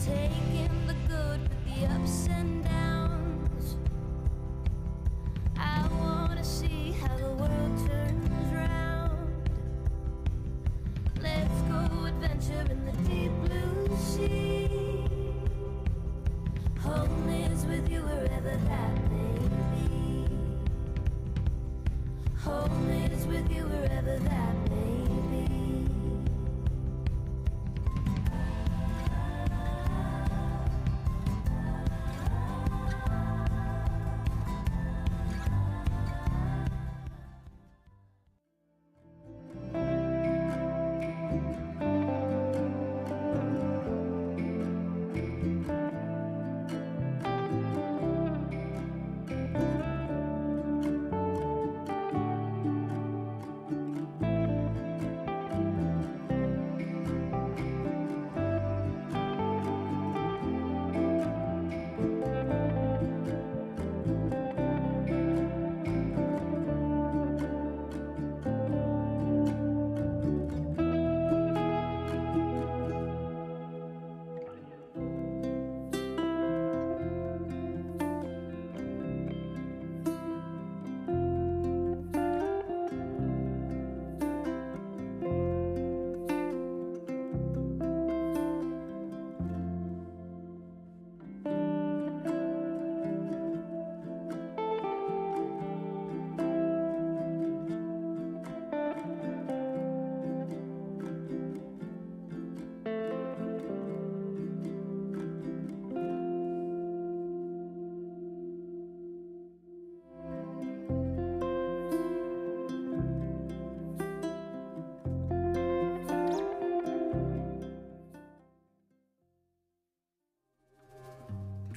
Taking the good with the ups and downs. I wanna see how the world turns round. Let's go adventure in the deep blue sea. Home is with you wherever that may be. Home is with you wherever that may be.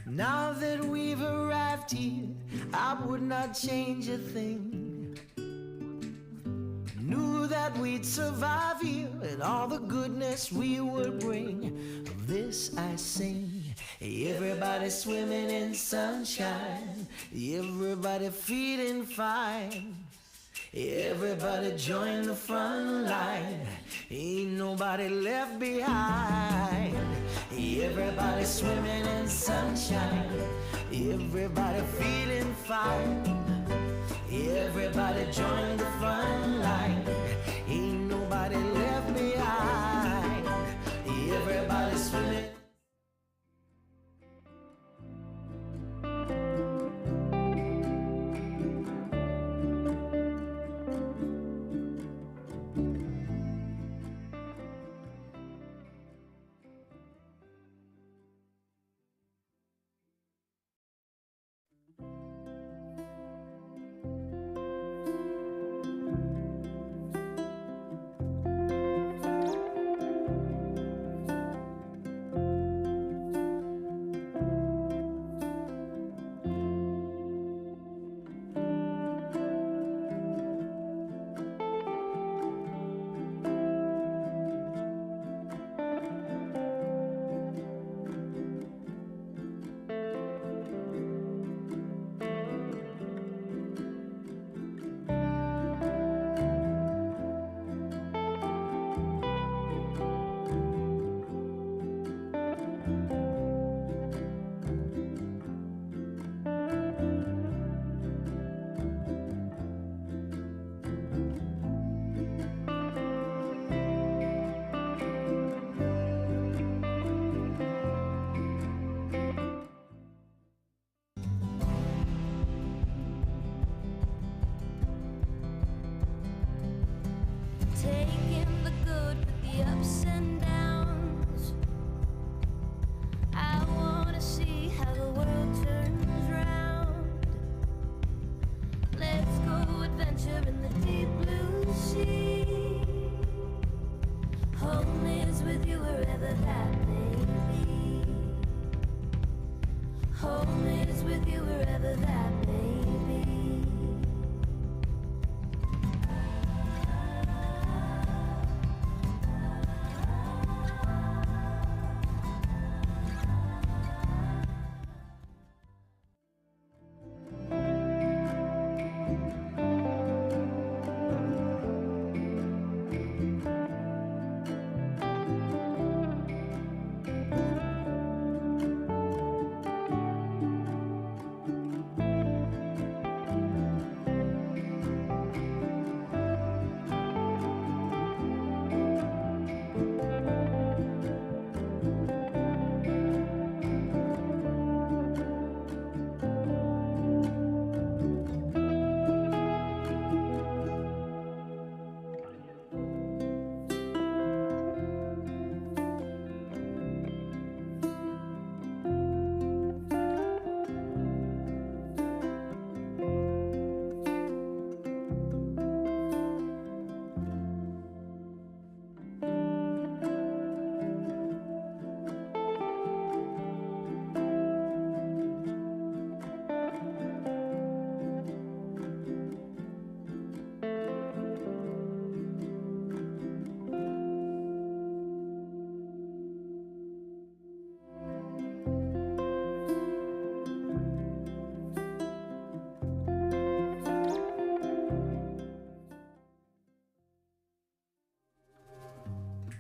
Now that we've arrived here, I would not change a thing. Knew that we'd survive here and all the goodness we would bring. Of this I sing. Everybody swimming in sunshine, everybody feeling fine. Everybody join the front line, ain't nobody left behind. Everybody swimming in sunshine, everybody feeling fine. Everybody join the front line, ain't nobody left behind. Everybody swimming. taking the good with the ups and downs. I wanna see how the world turns round. Let's go adventure in the deep blue sea. Home is with you wherever that may be. Home is with you wherever that may be.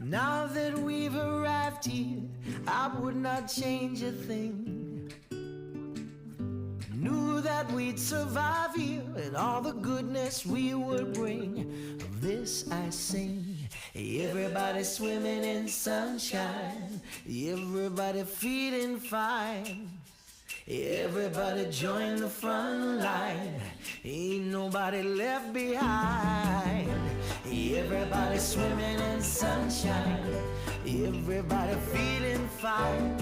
Now that we've arrived here, I would not change a thing. Knew that we'd survive here and all the goodness we would bring. Of this I sing. Everybody swimming in sunshine, everybody feeling fine. Everybody join the front line, ain't nobody left behind. Everybody swimming in sunshine, everybody feeling fine.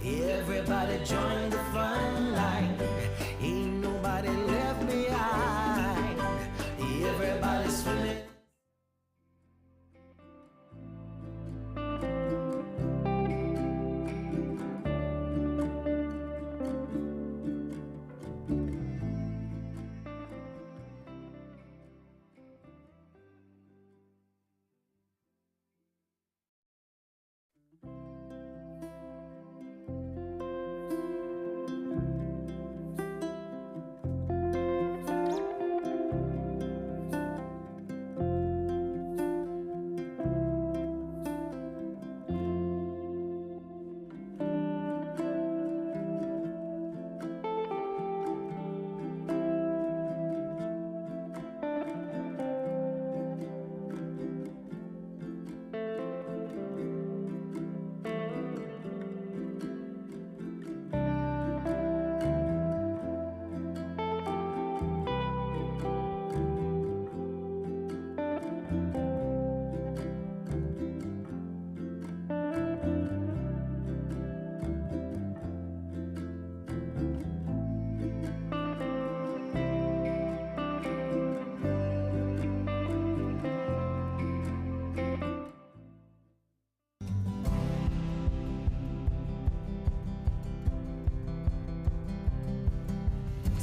Everybody join the front line, ain't nobody left behind. Everybody swimming.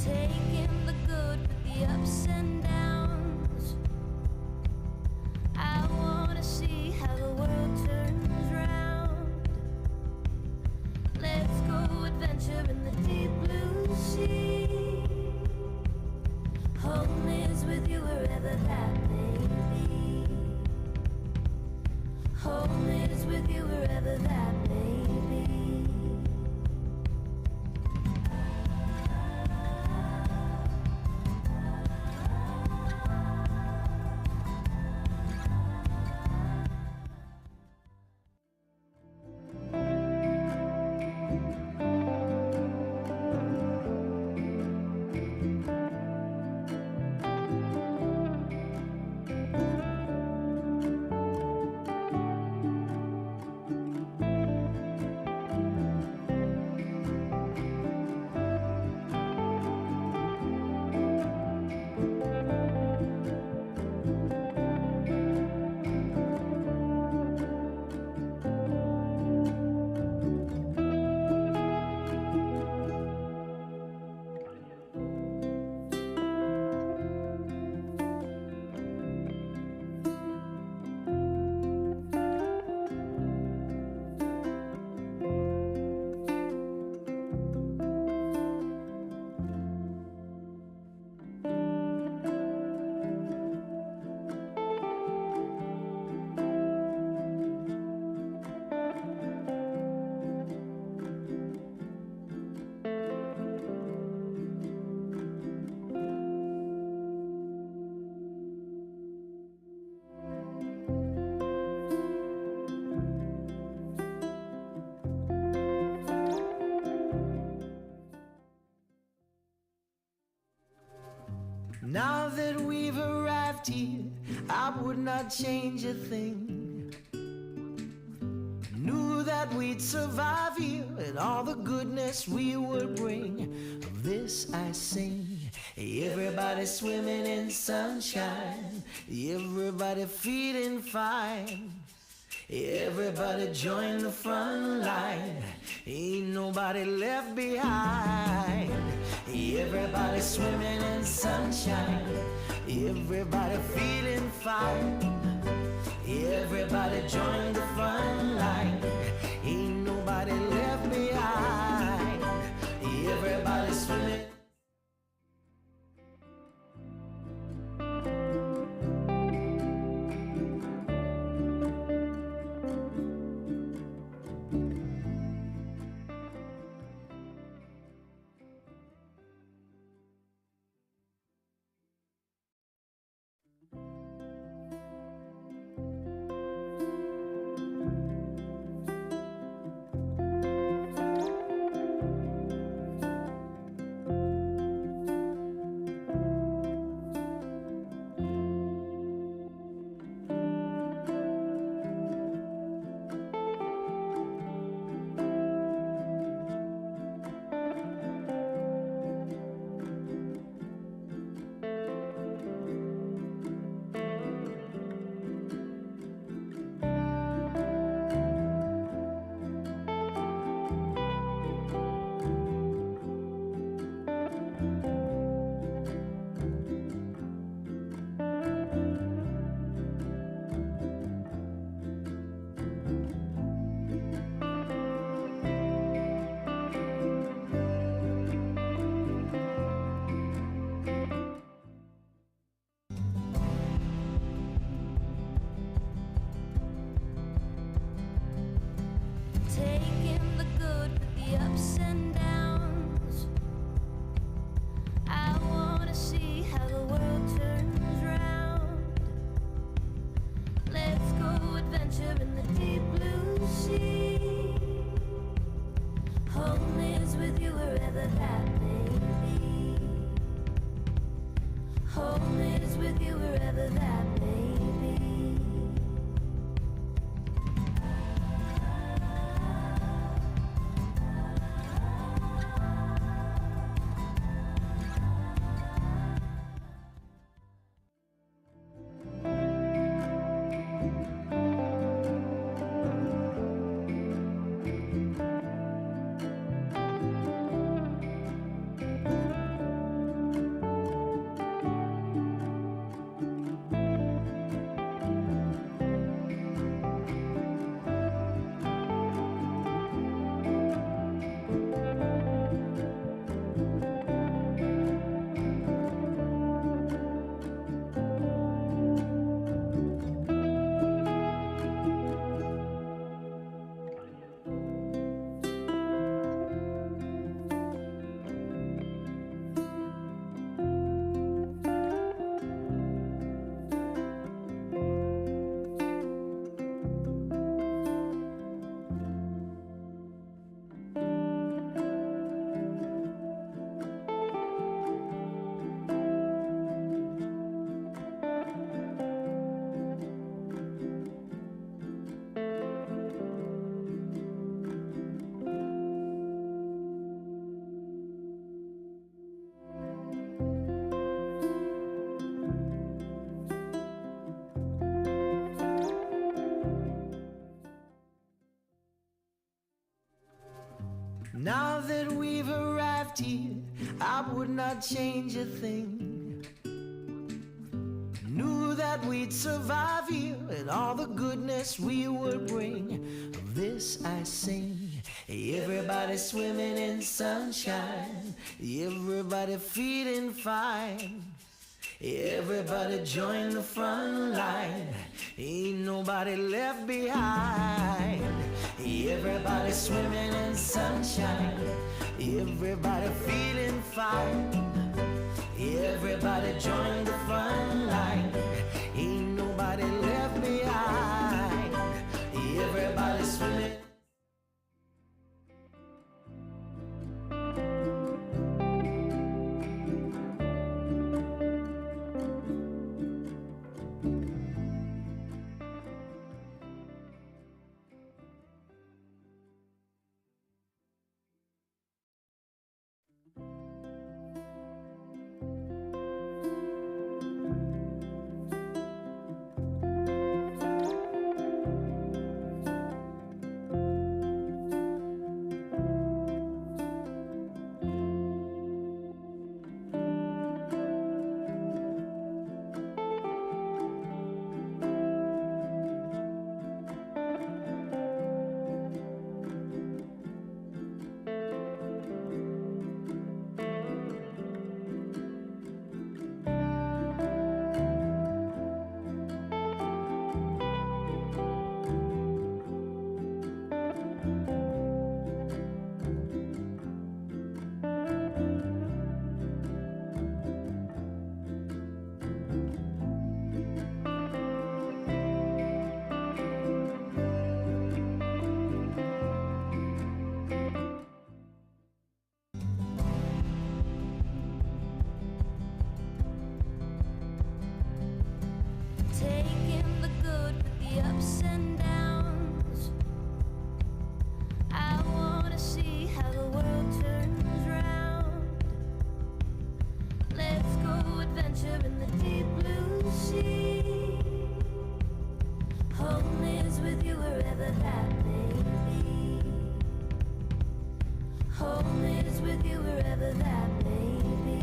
Taking the good with the ups and downs. I wanna see how the world turns round. Let's go adventure in the deep blue sea. Home is with you wherever that may be. Home is with you wherever that may be. I would not change a thing. Knew that we'd survive here and all the goodness we would bring. Of this I sing. Everybody swimming in sunshine, everybody feeling fine. Everybody join the front line, ain't nobody left behind. Everybody swimming in sunshine, everybody feeling fine. Everybody join the front line, ain't nobody left behind. Everybody swimming. Taking the good with the ups and downs. I wanna see how the world turns round. Let's go adventure in the deep blue sea. Home is with you wherever that may be. Home is with you wherever that may be. Now that we've arrived here, I would not change a thing. Knew that we'd survive here and all the goodness we would bring. Of this I sing. Everybody swimming in sunshine, everybody feeling fine. Everybody join the front line, ain't nobody left behind. Everybody swimming in sunshine, everybody feeling fine. Everybody join the front line, ain't nobody left behind. Everybody swimming. the ups and downs. I wanna see how the world turns round. Let's go adventure in the deep blue sea. Home is with you wherever that may be. Home is with you wherever that may be.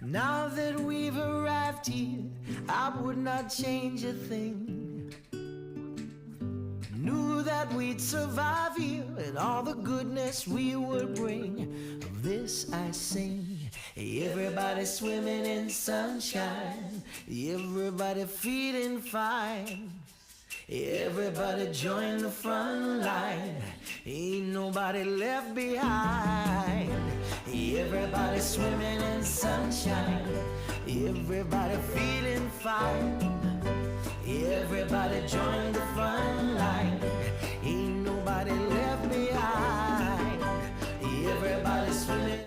Now that we've arrived here, I would not change a thing. Knew that we'd survive here and all the goodness we would bring. Of this I sing. Everybody swimming in sunshine, everybody feeling fine. Everybody join the front line, ain't nobody left behind. Everybody swimming in sunshine, everybody feeling fine. Everybody join the front line, ain't nobody left behind. Everybody swimming.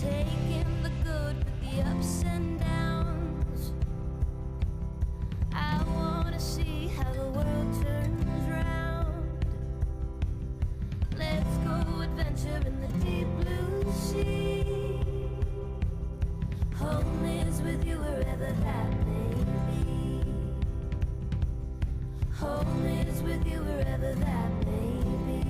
Taking the good with the ups and downs. I wanna see how the world turns round. Let's go adventure in the deep blue sea. Home is with you wherever that may be. Home is with you wherever that may be.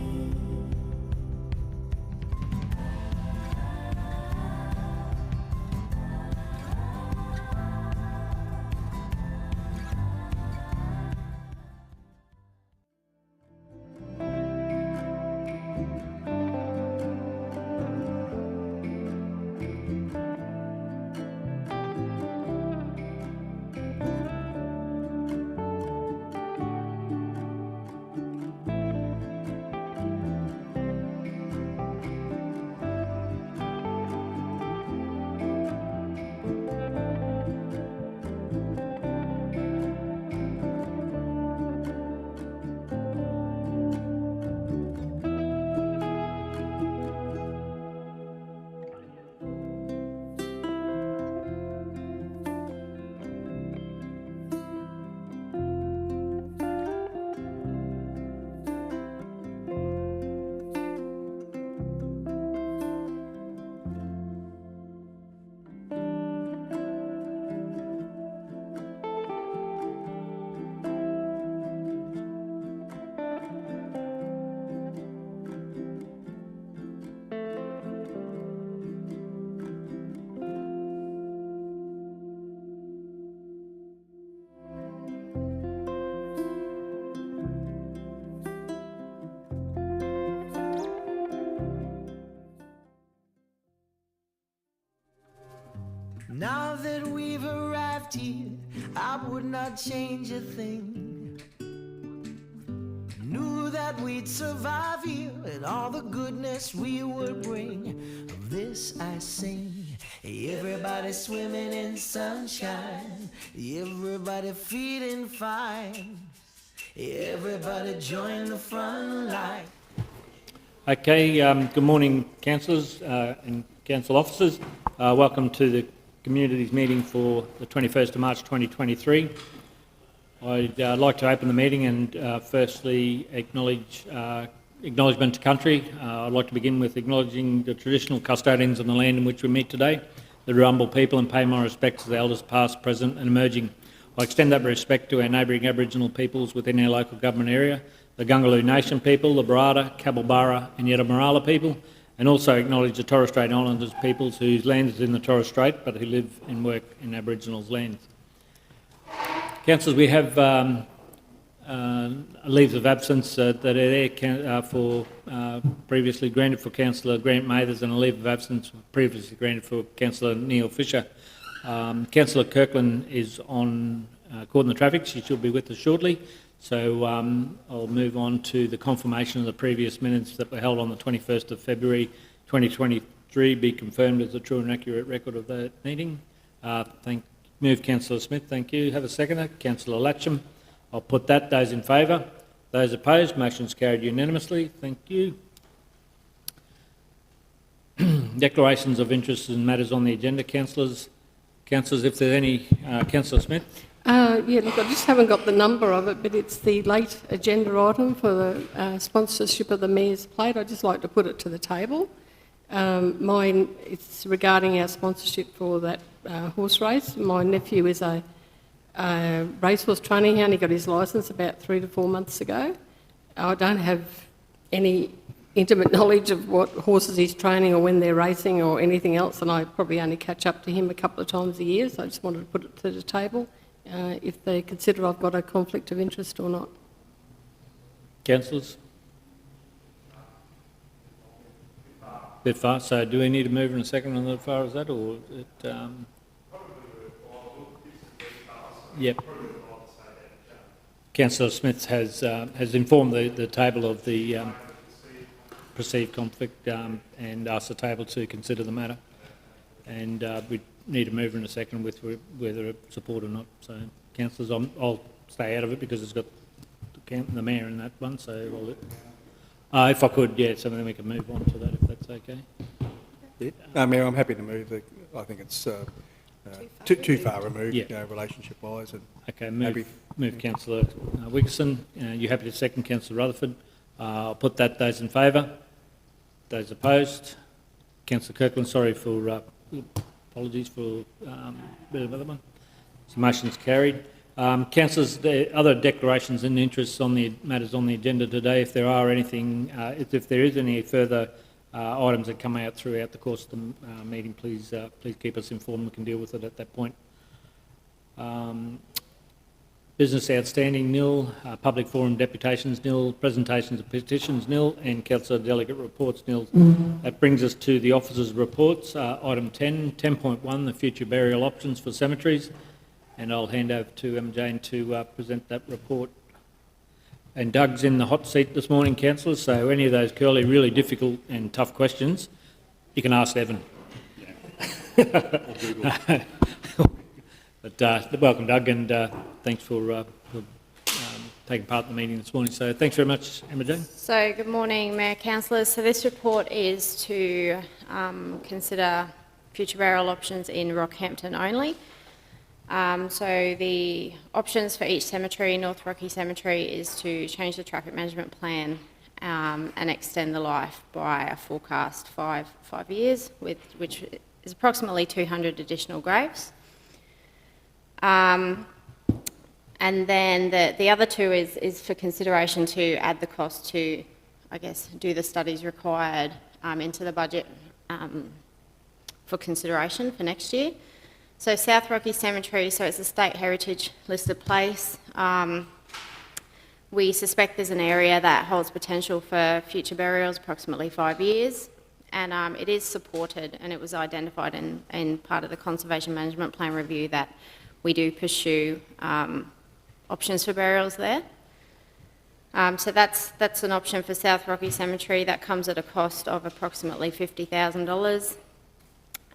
I would not change a thing. Knew that we'd survive here and all the goodness we would bring. Of this I sing. Everybody swimming in sunshine. Everybody feeling fine. Everybody join the front line. Okay, good morning, councillors and council officers. Welcome to the Communities meeting for the 21st of March 2023. I'd like to open the meeting and firstly acknowledge acknowledgement to country. I'd like to begin with acknowledging the traditional custodians of the land in which we meet today, the Warrumbal people, and pay my respects to the elders past, present and emerging. I extend that respect to our neighbouring Aboriginal peoples within our local government area, the Gungaloo Nation people, the Barada, Kabalbara and Yetamarala people, and also acknowledge the Torres Strait Islanders peoples whose land is in the Torres Strait but who live and work in Aboriginals' lands. Councillors, we have leaves of absence that are there for previously granted for Councillor Grant Mathers and a leave of absence previously granted for Councillor Neil Fisher. Councillor Kirkland is on caught in the traffic. She should be with us shortly. So I'll move on to the confirmation of the previous minutes that were held on the 21st of February 2023 be confirmed as a true and accurate record of that meeting. Move Councillor Smith, thank you. Have a seconder. Councillor Latcham. I'll put that. Those in favour? Those opposed? Motion's carried unanimously. Thank you. Declarations of interest and matters on the agenda, councillors. Councillors, if there's any, Councillor Smith. Yeah, look, I just haven't got the number of it, but it's the late agenda item for the sponsorship of the Mayor's Plate. I'd just like to put it to the table. It's regarding our sponsorship for that horse race. My nephew is a racehorse training hound. He got his licence about 3 to 4 months ago. I don't have any intimate knowledge of what horses he's training or when they're racing or anything else, and I probably only catch up to him a couple of times a year, so I just wanted to put it to the table. If they consider I've got a conflict of interest or not. Councillors? Bit far. So do we need to move in a second on that far as that, or it? Yep. Councillor Smith has informed the table of the perceived conflict and asked the table to consider the matter, and we need to move in a second with whether support or not. So, councillors, I'll stay out of it because it's got the mayor in that one. So, if I could, yeah, so then we can move on to that if that's okay. Yeah. Mayor, I'm happy to move. I think it's too far removed, yeah, relationship-wise. Okay, move Councillor Wiggerson. You happy to second Councillor Rutherford? I'll put that. Those in favour? Those opposed? Councillor Kirkland, sorry for. Apologies for a bit of other one. So motion's carried. Councillors, the other declarations and interests on the matters on the agenda today, if there are anything, if there is any further items that come out throughout the course of the meeting, please keep us informed. We can deal with it at that point. Business outstanding, nil. Public forum deputations, nil. Presentations of petitions, nil. And councillor delegate reports, nil. That brings us to the officers' reports. Item 10, 10.1, the future burial options for cemeteries. And I'll hand over to Emma Jane to present that report. And Doug's in the hot seat this morning, councillors, so any of those curly, really difficult and tough questions, you can ask Evan. Yeah. But welcome, Doug, and thanks for taking part in the meeting this morning. So thanks very much, Emma Jane. So good morning, Mayor, councillors. So this report is to consider future burial options in Rockhampton only. So the options for each cemetery, North Rocky Cemetery, is to change the traffic management plan and extend the life by a forecast five years, which is approximately 200 additional graves. And then the other two is for consideration to add the cost to, I guess, do the studies required into the budget for consideration for next year. So South Rocky Cemetery, so it's a state heritage listed place. We suspect there's an area that holds potential for future burials, approximately 5 years, and it is supported, and it was identified in part of the Conservation Management Plan review that we do pursue options for burials there. So that's an option for South Rocky Cemetery. That comes at a cost of approximately $50,000.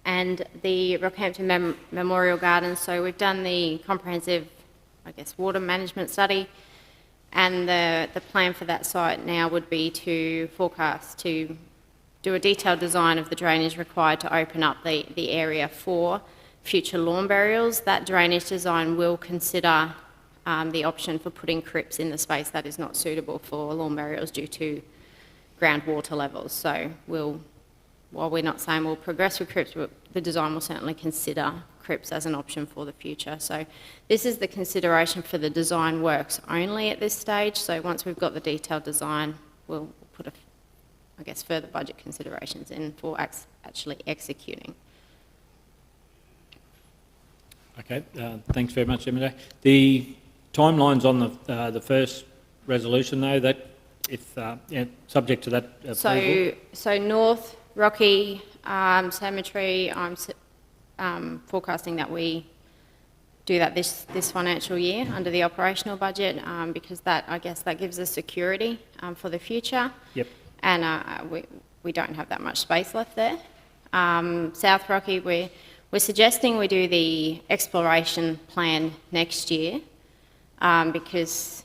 And the Rockhampton Memorial Gardens, so we've done the comprehensive, I guess, water management study, and the plan for that site now would be to forecast to do a detailed design of the drainage required to open up the area for future lawn burials. That drainage design will consider the option for putting crypts in the space that is not suitable for lawn burials due to groundwater levels. So while we're not saying we'll progress with crypts, the design will certainly consider crypts as an option for the future. So this is the consideration for the design works only at this stage. So once we've got the detailed design, we'll put, I guess, further budget considerations in for actually executing. Okay, thanks very much, Emma. The timelines on the first resolution, though, that if subject to that approval. So North Rocky Cemetery, I'm forecasting that we do that this financial year under the operational budget, because I guess that gives us security for the future. Yep. And we don't have that much space left there. South Rocky, we're suggesting we do the exploration plan next year, because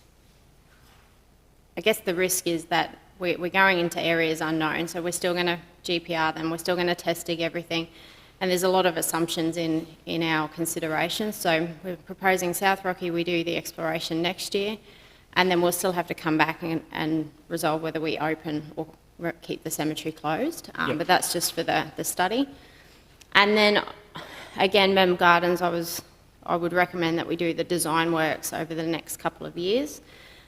I guess the risk is that we're going into areas unknown, so we're still going to GPR them, we're still going to test dig everything, and there's a lot of assumptions in our considerations. So we're proposing South Rocky, we do the exploration next year, and then we'll still have to come back and resolve whether we open or keep the cemetery closed, Yep. but that's just for the study. And then again, Mem Gardens, I would recommend that we do the design works over the next couple of years.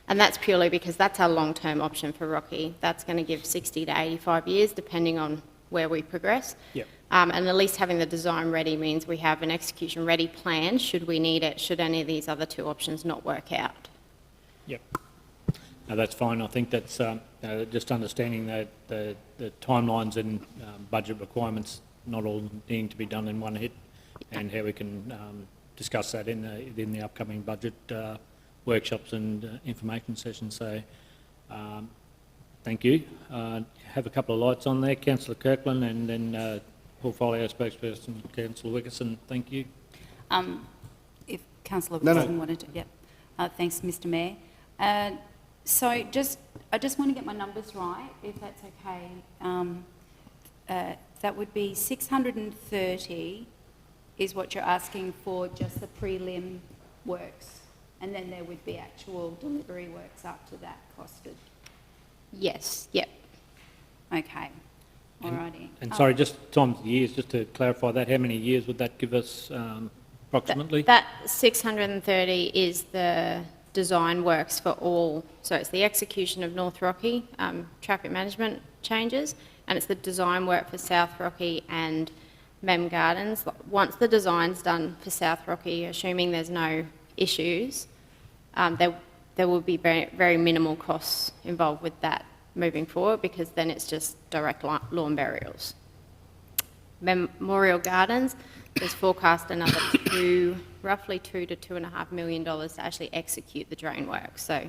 And that's purely because that's our long-term option for Rocky. That's going to give 60 to 85 years, depending on where we progress. Yep. And at least having the design ready means we have an execution-ready plan should we need it, should any of these other two options not work out. Yep. No, that's fine. I think that's just understanding that the timelines and budget requirements not all needing to be done in one hit, and how we can discuss that in the upcoming budget workshops and information sessions. So thank you. Have a couple of lights on there, Councillor Kirkland, and then portfolio spokesperson, Councillor Wickerson. Thank you. If Councillor No. Wilson wanted to, yep. Thanks, Mr. Mayor. So I just want to get my numbers right, if that's okay. That would be 630 is what you're asking for just the prelim works, and then there would be actual delivery works after that costed. Yes, yep. Okay, alrighty. And sorry, just times the years, just to clarify that, how many years would that give us approximately? That 630 is the design works for all, so it's the execution of North Rocky traffic management changes, and it's the design work for South Rocky and Mem Gardens. Once the design's done for South Rocky, assuming there's no issues, there will be very, very minimal costs involved with that moving forward, because then it's just direct lawn burials. Memorial Gardens, there's forecast another roughly $2 to $2.5 million to actually execute the drain work. So,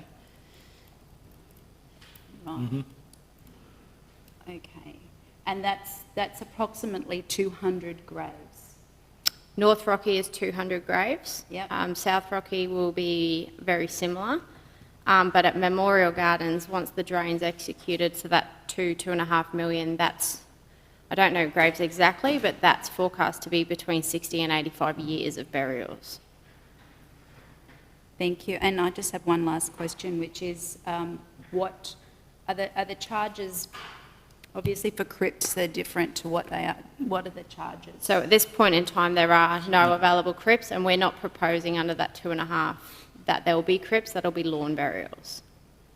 Right. Okay, and that's approximately 200 graves. North Rocky is 200 graves. Yep. South Rocky will be very similar. But at Memorial Gardens, once the drain's executed, so that $2.5 million, that's, I don't know graves exactly, but that's forecast to be between 60 and 85 years of burials. Thank you. And I just have one last question, which is, what are the charges? Obviously, for crypts, they're different to what they are. What are the charges? So at this point in time, there are no available crypts, and we're not proposing under that 2.5 that there will be crypts, that'll be lawn burials.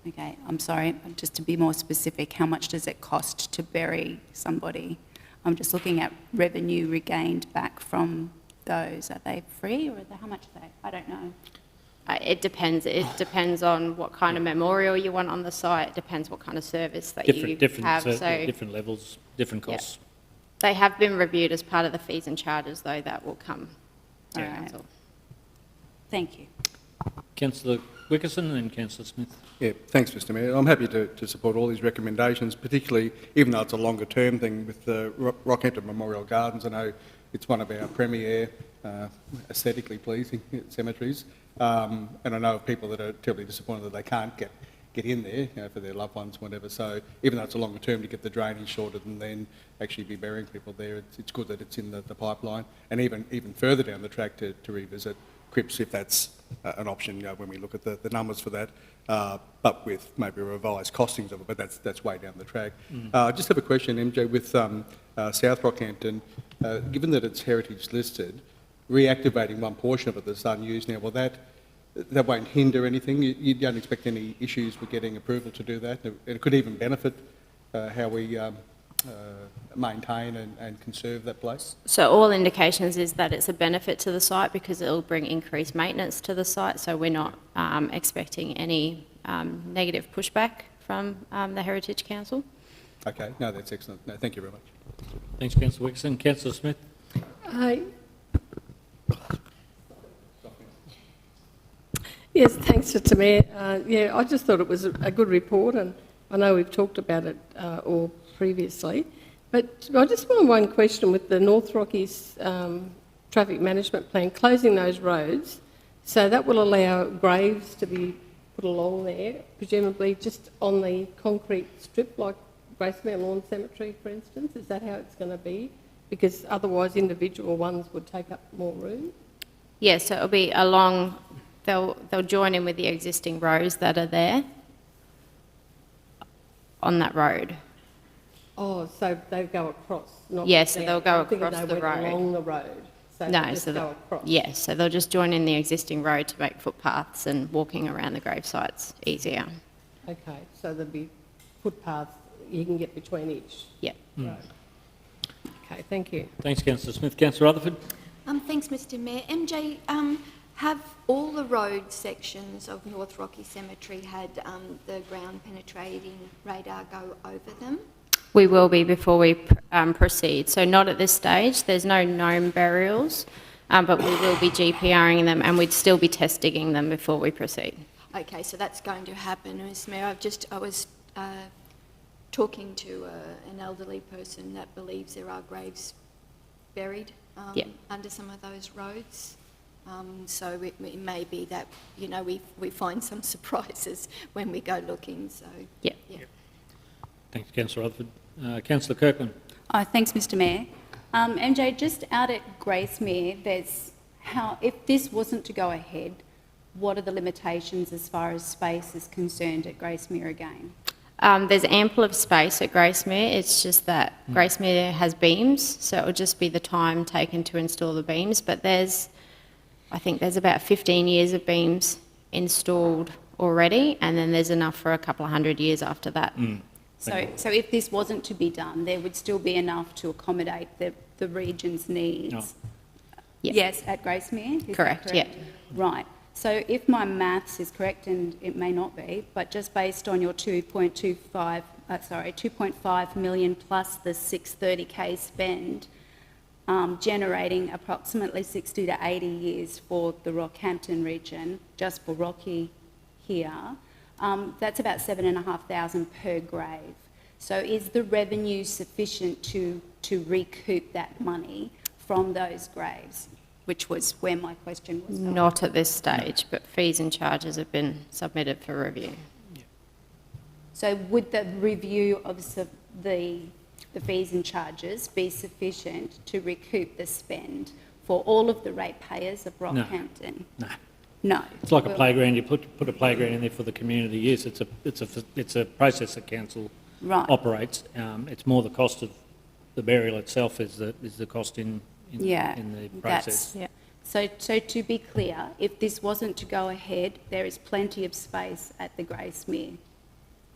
Okay, I'm sorry, just to be more specific, how much does it cost to bury somebody? I'm just looking at revenue regained back from those. Are they free, or how much are they? I don't know. It depends. It depends on what kind of memorial you want on the site. It depends what kind of service that you have. So different levels, different costs. they have been reviewed as part of the fees and charges, though, that will come to Alright. council. Thank you. Councillor Wickerson and Councillor Smith. Yeah, thanks, Mr Mayor. I'm happy to support all these recommendations, particularly, even though it's a longer-term thing with the Rockhampton Memorial Gardens. I know it's one of our premier aesthetically pleasing cemeteries, and I know of people that are terribly disappointed that they can't get in there, you know, for their loved ones, whatever. So even though it's a longer term to get the drainage sorted and then actually be burying people there, it's good that it's in the pipeline, and even further down the track to revisit crypts if that's an option, you know, when we look at the numbers for that, but with maybe revised costings of it, but that's way down the track. I just have a question, MJ, with South Rockhampton, given that it's heritage listed, reactivating one portion of it that's unused now, will that won't hinder anything? You don't expect any issues with getting approval to do that? It could even benefit how we maintain and conserve that place? So all indications is that it's a benefit to the site because it'll bring increased maintenance to the site, so we're not expecting any negative pushback from the Heritage Council. Okay, no, that's excellent. No, thank you very much. Thanks, Councillor Wickerson. Councillor Smith. Yes, thanks, Mr Mayor. Yeah, I just thought it was a good report, and I know we've talked about it all previously, but I just want one question with the North Rockies traffic management plan, closing those roads, so that will allow graves to be put along there, presumably just on the concrete strip like Gracemere Lawn Cemetery, for instance. Is that how it's going to be? Because otherwise individual ones would take up more room. Yeah, so it'll be along, they'll join in with the existing rows that are there on that road. Oh, so they go across, not Yeah, so down. they'll go I'm thinking across they the went road. along the road. So No, they just so go across. yeah, so they'll just join in the existing road to make footpaths and walking around the grave sites easier. Okay, so there'll be footpaths you can get between each Yeah. road. Okay, thank you. Thanks, Councillor Smith. Councillor Rutherford. Thanks, Mr Mayor. MJ, have all the road sections of North Rocky Cemetery had the ground penetrating radar go over them? We will be before we proceed. So not at this stage. There's no known burials, but we will be GPRing them and we'd still be test digging them before we proceed. Okay, so that's going to happen, Mr Mayor. I was talking to an elderly person that believes there are graves buried under some of those roads. So it may be that, you know, we find some surprises when we go looking. So Yeah. Thanks, Councillor Rutherford. Councillor Kirkland. Oh, thanks, Mr Mayor. MJ, just out at Gracemere, if this wasn't to go ahead, what are the limitations as far as space is concerned at Gracemere again? There's ample of space at Gracemere. It's just that Gracemere has beams, so it will just be the time taken to install the beams. But I think there's about 15 years of beams installed already, and then there's enough for a couple of 100 years after that. So if this wasn't to be done, there would still be enough to accommodate the region's needs? Oh. Yeah. Yes, at Gracemere? Is that Correct, yeah. Right. So if my maths is correct, and it may not be, but just based on your 2.5 million plus the 630K spend, generating approximately 60 to 80 years for the Rockhampton region, just for Rocky here, that's about 7,500 per grave. So is the revenue sufficient to recoup that money from those graves? Which was where my question was going. Not at this stage, but fees and charges have been submitted for review. So would the review of the fees and charges be sufficient to recoup the spend for all of the ratepayers of Rockhampton? No. No. It's like a playground. You put a playground in there for the community use. It's a process that council operates. It's more the cost of the burial itself is the cost in the process. So to be clear, if this wasn't to go ahead, there is plenty of space at the Gracemere.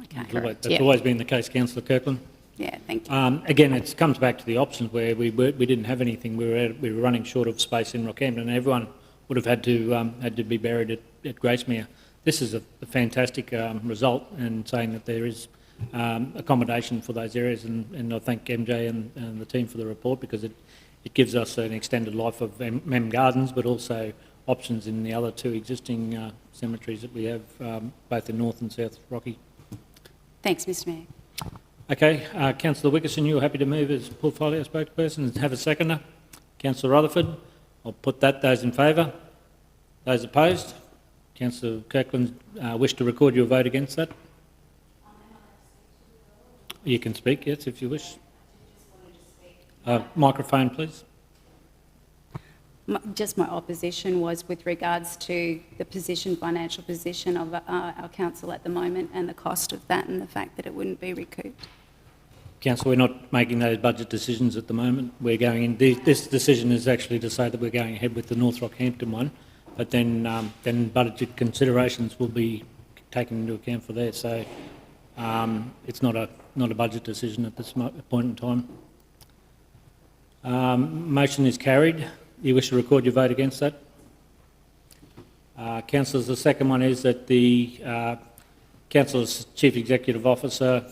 Okay. That's always been the case, Councillor Kirkland. Yeah, thank you. Again, it comes back to the options where we didn't have anything. We were running short of space in Rockhampton, and everyone would have had to be buried at Gracemere. This is a fantastic result, and saying that there is accommodation for those areas, and I thank MJ and the team for the report, because it gives us an extended life of Mem Gardens, but also options in the other two existing cemeteries that we have, both in North and South Rocky. Thanks, Mr Mayor. Okay, Councillor Wickerson, you're happy to move as portfolio spokesperson and have a seconder? Councillor Rutherford, I'll put that. Those in favour? Those opposed? Councillor Kirkland, wish to record your vote against that? You can speak, yes, if you wish. Microphone, please. Just my opposition was with regards to the financial position of our council at the moment and the cost of that and the fact that it wouldn't be recouped. Council, we're not making those budget decisions at the moment. We're going in. This decision is actually to say that we're going ahead with the North Rockhampton one, but then budget considerations will be taken into account for that. So it's not a budget decision at this point in time. Motion is carried. You wish to record your vote against that? Councillors, the second one is that the Council's Chief Executive Officer,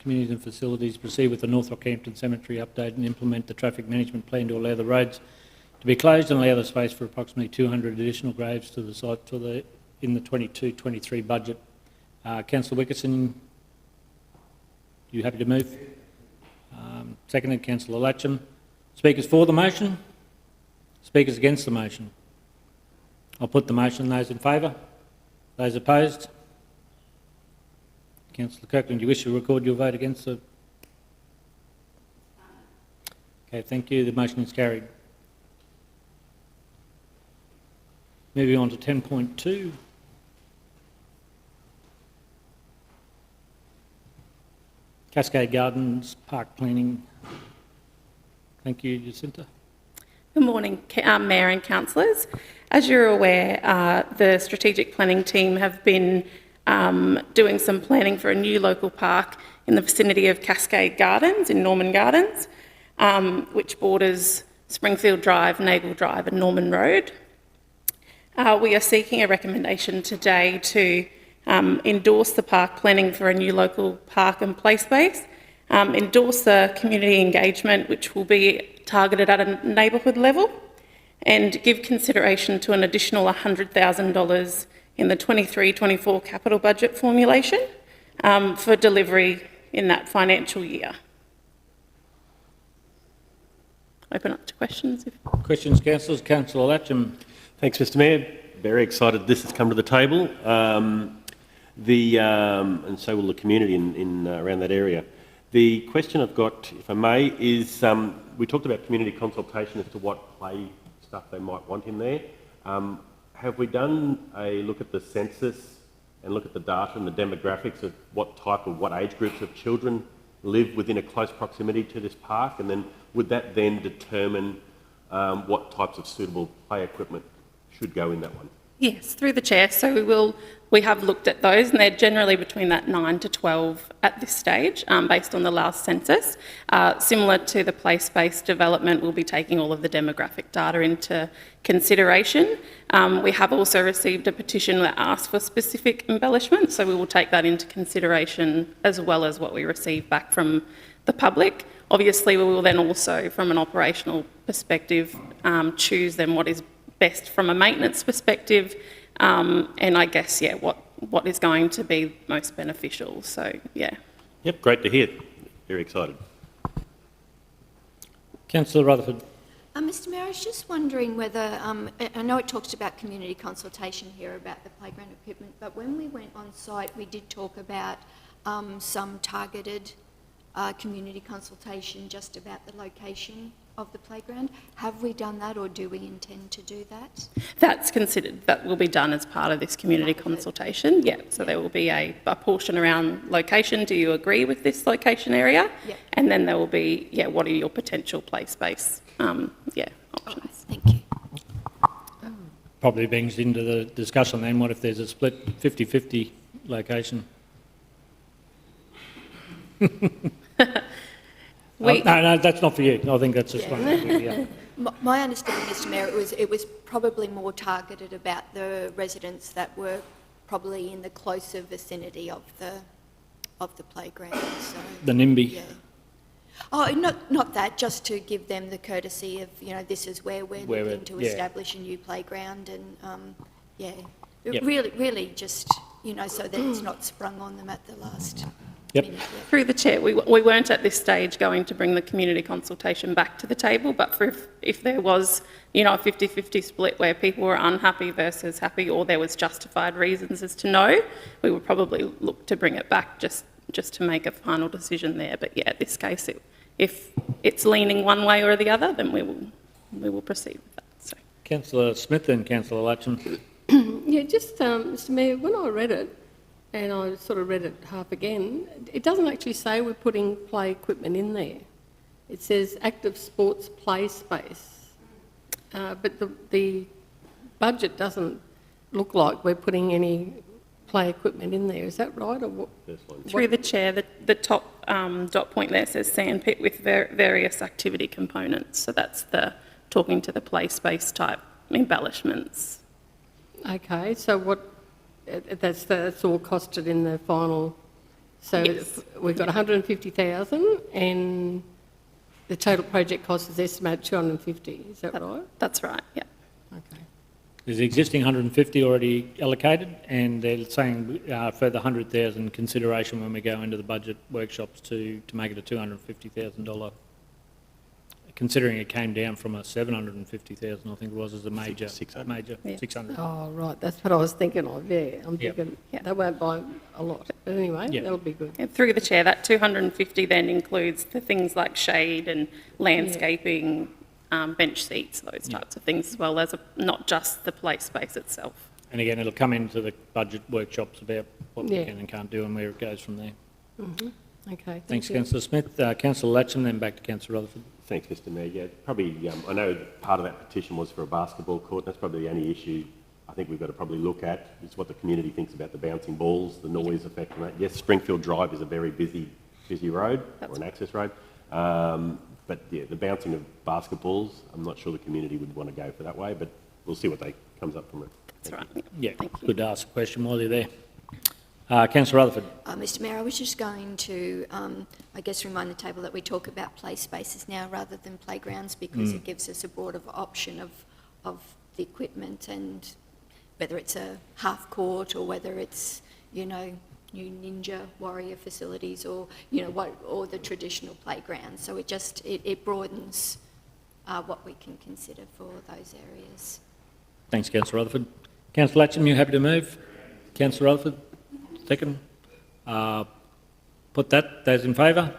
Communities and Facilities, proceed with the North Rockhampton Cemetery update and implement the traffic management plan to allow the roads to be closed and allow the space for approximately 200 additional graves to the site in the 22-23 budget. Councillor Wickerson, you happy to move? Seconded, Councillor Latcham. Speakers for the motion? Speakers against the motion? I'll put the motion. Those in favour? Those opposed? Councillor Kirkland, do you wish to record your vote against the... Okay, thank you. The motion is carried. Moving on to 10.2. Cascade Gardens Park Planning. Thank you, Jacinta. Good morning, Mayor and Councillors. As you're aware, the strategic planning team have been doing some planning for a new local park in the vicinity of Cascade Gardens in Norman Gardens, which borders Springfield Drive, Nagle Drive and Norman Road. We are seeking a recommendation today to endorse the park planning for a new local park and play space, endorse the community engagement which will be targeted at a neighbourhood level, and give consideration to an additional $100,000 in the 23-24 capital budget formulation for delivery in that financial year. Open up to questions. Questions, councillors? Councillor Latcham. Thanks, Mr Mayor. Very excited this has come to the table. And so will the community in around that area. The question I've got, if I may, is we talked about community consultation as to what play stuff they might want in there. Have we done a look at the census and look at the data and the demographics of what age groups of children live within a close proximity to this park? And then would that then determine what types of suitable play equipment should go in that one? Yes, through the chair. So we have looked at those, and they're generally between that 9 to 12 at this stage, based on the last census. Similar to the place-based development, we'll be taking all of the demographic data into consideration. We have also received a petition that asks for specific embellishment, so we will take that into consideration as well as what we receive back from the public. Obviously, we will then also, from an operational perspective, choose then what is best from a maintenance perspective, and I guess, yeah, what is going to be most beneficial. So, yeah. Yep, great to hear. Very excited. Councillor Rutherford. Mr Mayor, I was just wondering whether, I know it talks about community consultation here about the playground equipment, but when we went on site, we did talk about some targeted community consultation just about the location of the playground. Have we done that, or do we intend to do that? That's considered, that will be done as part of this community consultation, yeah. So there will be a portion around location. Do you agree with this location area? Yep. And then there will be, yeah, what are your potential play space, options? Okay, thank you. Probably brings into the discussion then, what if there's a split 50-50 location? No, that's not for you. I think that's just one. Yeah. My understanding, Mr Mayor, it was probably more targeted about the residents that were probably in the closer vicinity of the playground. So, the NIMBY. Yeah. Oh, not that, just to give them the courtesy of, you know, this is where we're looking to yeah. establish a new playground and, yeah. Yep. Really just, you know, so that it's not sprung on them at the last Yep. minute. Yeah. Through the chair, we weren't at this stage going to bring the community consultation back to the table, but if there was, you know, a 50-50 split where people were unhappy versus happy, or there was justified reasons as to no, we would probably look to bring it back just to make a final decision there. But yeah, in this case, if it's leaning one way or the other, then we will proceed with that. So. Councillor Smith and Councillor Latcham. Yeah, just, Mr Mayor, when I read it, and I sort of read it half again, it doesn't actually say we're putting play equipment in there. It says active sports play space. But the budget doesn't look like we're putting any play equipment in there. Is that right? Or what? Through the chair, the top dot point there says sandpit with various activity components. So that's the talking to the play space type embellishments. Okay, so what? That's all costed in the final. So Yes. we've got 150,000, and the total project cost is estimated 250. Is that right? That's right, yeah. Okay. There's the existing 150 already allocated, and they're saying further 100,000 consideration when we go into the budget workshops to make it a $250,000. Considering it came down from a 750,000, I think it was, as a major, 600. Yeah. 600. Oh, right, that's what I was thinking of, yeah. I'm Yep. thinking Yep. they won't buy a lot. But anyway, Yep. that'll be good. And through the chair, that 250 then includes the things like shade and landscaping, bench seats, those types of things, as well as not just the play space itself. And again, it'll come into the budget workshops about what we Yeah. can and can't do and where it goes from there. Okay, Thanks, thank you. Councillor Smith. Councillor Latcham, then back to Councillor Rutherford. Thanks, Mr Mayor. Yeah, probably, I know part of that petition was for a basketball court, and that's probably the only issue I think we've got to probably look at, is what the community thinks about the bouncing balls, the noise effect on that. Yes, Springfield Drive is a very busy road, or an access road, but yeah, the bouncing of basketballs, I'm not sure the community would want to go for that way, but we'll see what comes up from it. That's right. Yeah, Thank you. good to ask a question while you're there. Councillor Rutherford. Mr Mayor, I was just going to, I guess, remind the table that we talk about play spaces now rather than playgrounds, because it gives us a broader option of the equipment, and whether it's a half court or whether it's, you know, new Ninja Warrior facilities, or, you know, or the traditional playground. So it broadens what we can consider for those areas. Thanks, Councillor Rutherford. Councillor Latcham, you happy to move? Councillor Rutherford, second. Put that. Those in favour?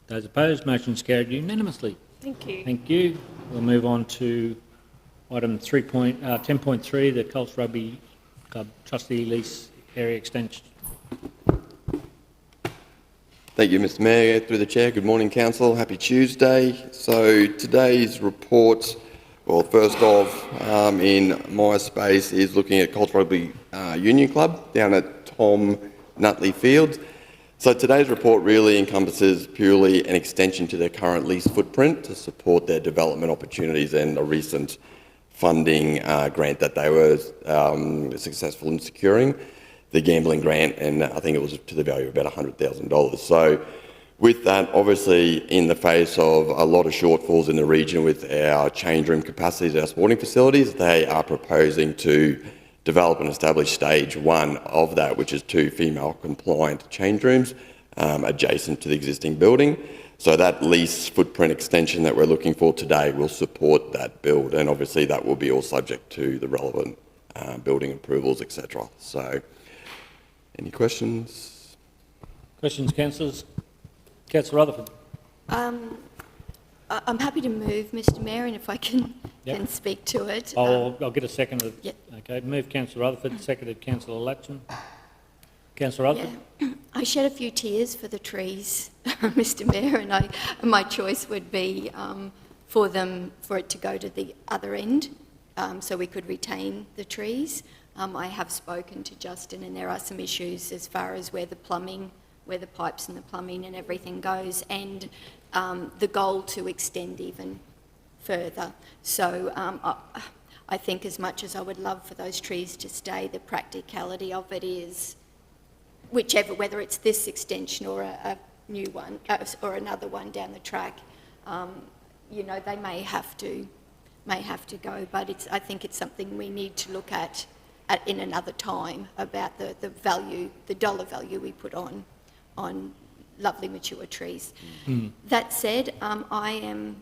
Those opposed? Motion's carried unanimously. Thank you. Thank you. We'll move on to item 10.3, the Colts Rugby Club Trustee Lease Area Extension. Thank you, Mr Mayor. Through the chair, good morning, Council. Happy Tuesday. So today's report, well, first off, in my space, is looking at Colts Rugby Union Club down at Tom Nutley Field. So today's report really encompasses purely an extension to their current lease footprint to support their development opportunities and a recent funding grant that they were successful in securing, the gambling grant, and I think it was to the value of about $100,000. So with that, obviously in the face of a lot of shortfalls in the region with our change room capacities, our sporting facilities, they are proposing to develop and establish stage one of that, which is 2 female compliant change rooms adjacent to the existing building. So that lease footprint extension that we're looking for today will support that build, and obviously that will be all subject to the relevant building approvals, etc. So, any questions? Questions, councillors? Councillor Rutherford. I'm happy to move, Mr Mayor, and if I can speak to it. I'll get a second. Yep. Okay, move Councillor Rutherford, seconded Councillor Latcham. Councillor Rutherford. Yeah. I shed a few tears for the trees, Mr Mayor, and my choice would be for it to go to the other end, so we could retain the trees. I have spoken to Justin, and there are some issues as far as where the pipes and the plumbing and everything goes, and the goal to extend even further. So I think as much as I would love for those trees to stay, the practicality of it is, whether it's this extension or a new one or another one down the track, you know, they may have to go. But I think it's something we need to look at in another time about the value, the dollar value we put on lovely mature trees. That said, I am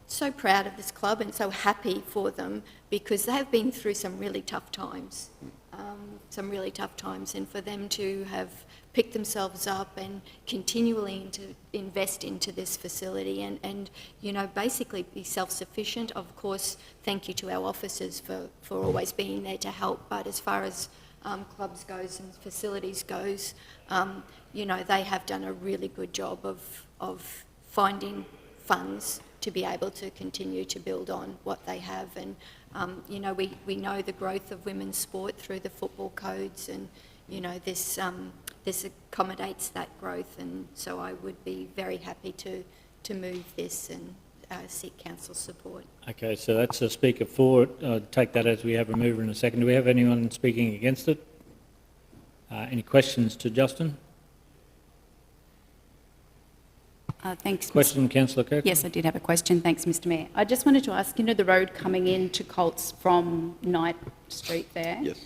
so proud of this club and so happy for them because they have been through some really tough times. And for them to have picked themselves up and continually to invest into this facility and you know, basically be self-sufficient. Of course, thank you to our officers for always being there to help, but as far as clubs goes and facilities goes, you know, they have done a really good job of finding funds to be able to continue to build on what they have. And, you know, we know the growth of women's sport through the football codes and, you know, this accommodates that growth. And so I would be very happy to move this and seek council support. Okay, so that's a speaker for it. Take that as we have a mover in a second. Do we have anyone speaking against it? Any questions to Justin? Thanks. Question, Councillor Kirk? Yes, I did have a question. Thanks, Mr Mayor. I just wanted to ask, you know, the road coming into Colts from Knight Street there? Yes.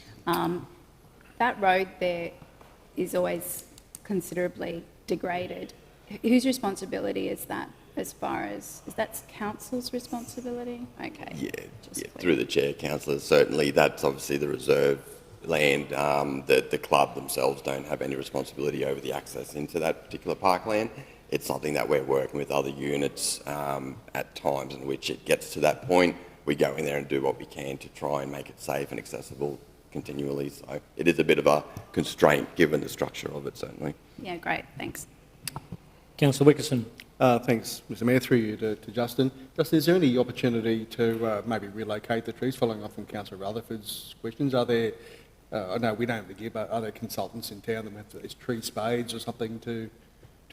That road there is always considerably degraded. Whose responsibility is that as far as, is that council's responsibility? Okay. Yeah, through the chair, councillor, certainly that's obviously the reserve land. The club themselves don't have any responsibility over the access into that particular parkland. It's something that we're working with other units at times in which it gets to that point. We go in there and do what we can to try and make it safe and accessible continually. So it is a bit of a constraint given the structure of it, certainly. Yeah, great. Thanks. Councillor Wickerson. Thanks, Mr Mayor. Through you to Justin. Justin, is there any opportunity to maybe relocate the trees, following on from Councillor Rutherford's questions? Are there, I know we don't have to give, but are there consultants in town that have these tree spades or something to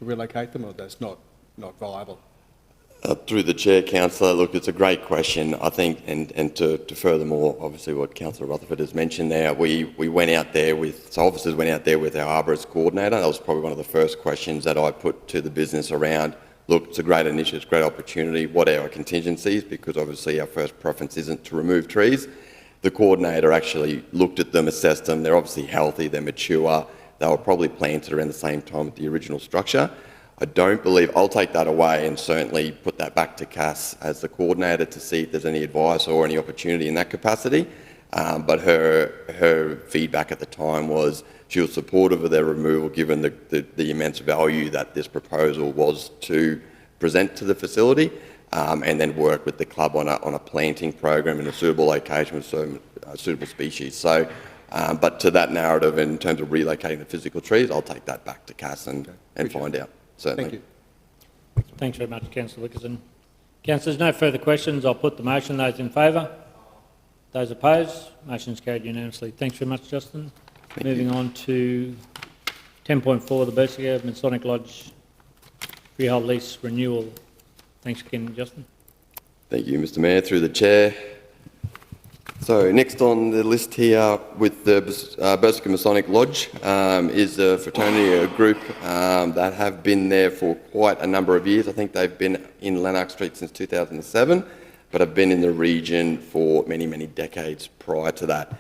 relocate them, or that's not viable? Through the chair, councillor, look, it's a great question. I think, and to furthermore, obviously what Councillor Rutherford has mentioned there, we went out there with, so officers went out there with our arborist coordinator. That was probably one of the first questions that I put to the business around, look, it's a great initiative, it's a great opportunity. What are our contingencies? Because obviously our first preference isn't to remove trees. The coordinator actually looked at them, assessed them. They're obviously healthy, they're mature. They were probably planted around the same time with the original structure. I don't believe, I'll take that away and certainly put that back to Cass as the coordinator to see if there's any advice or any opportunity in that capacity. But her feedback at the time was she was supportive of their removal given the immense value that this proposal was to present to the facility, and then work with the club on a planting program in a suitable location with some suitable species. So, but to that narrative in terms of relocating the physical trees, I'll take that back to Cass and find out. Certainly. Thank you. Thanks very much, Councillor Wickerson. Councillors, no further questions. I'll put the motion. Those in favour? Those opposed? Motion's carried unanimously. Thanks very much, Justin. Moving on to 10.4, the Berkshire Masonic Lodge freehold lease renewal. Thanks again, Justin. Thank you, Mr Mayor. Through the chair. So next on the list here with the Berkshire Masonic Lodge is a fraternity group that have been there for quite a number of years. I think they've been in Lanark Street since 2007, but have been in the region for many, many decades prior to that.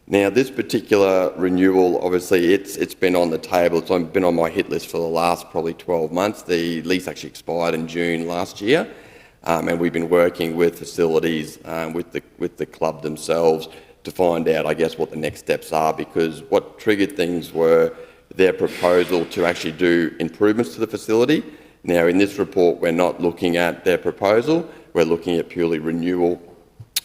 Now, this particular renewal, obviously, it's been on the table. It's been on my hit list for the last probably 12 months. The lease actually expired in June last year. And we've been working with facilities, with the club themselves to find out, I guess, what the next steps are, because what triggered things were their proposal to actually do improvements to the facility. Now, in this report, we're not looking at their proposal. We're looking at purely renewal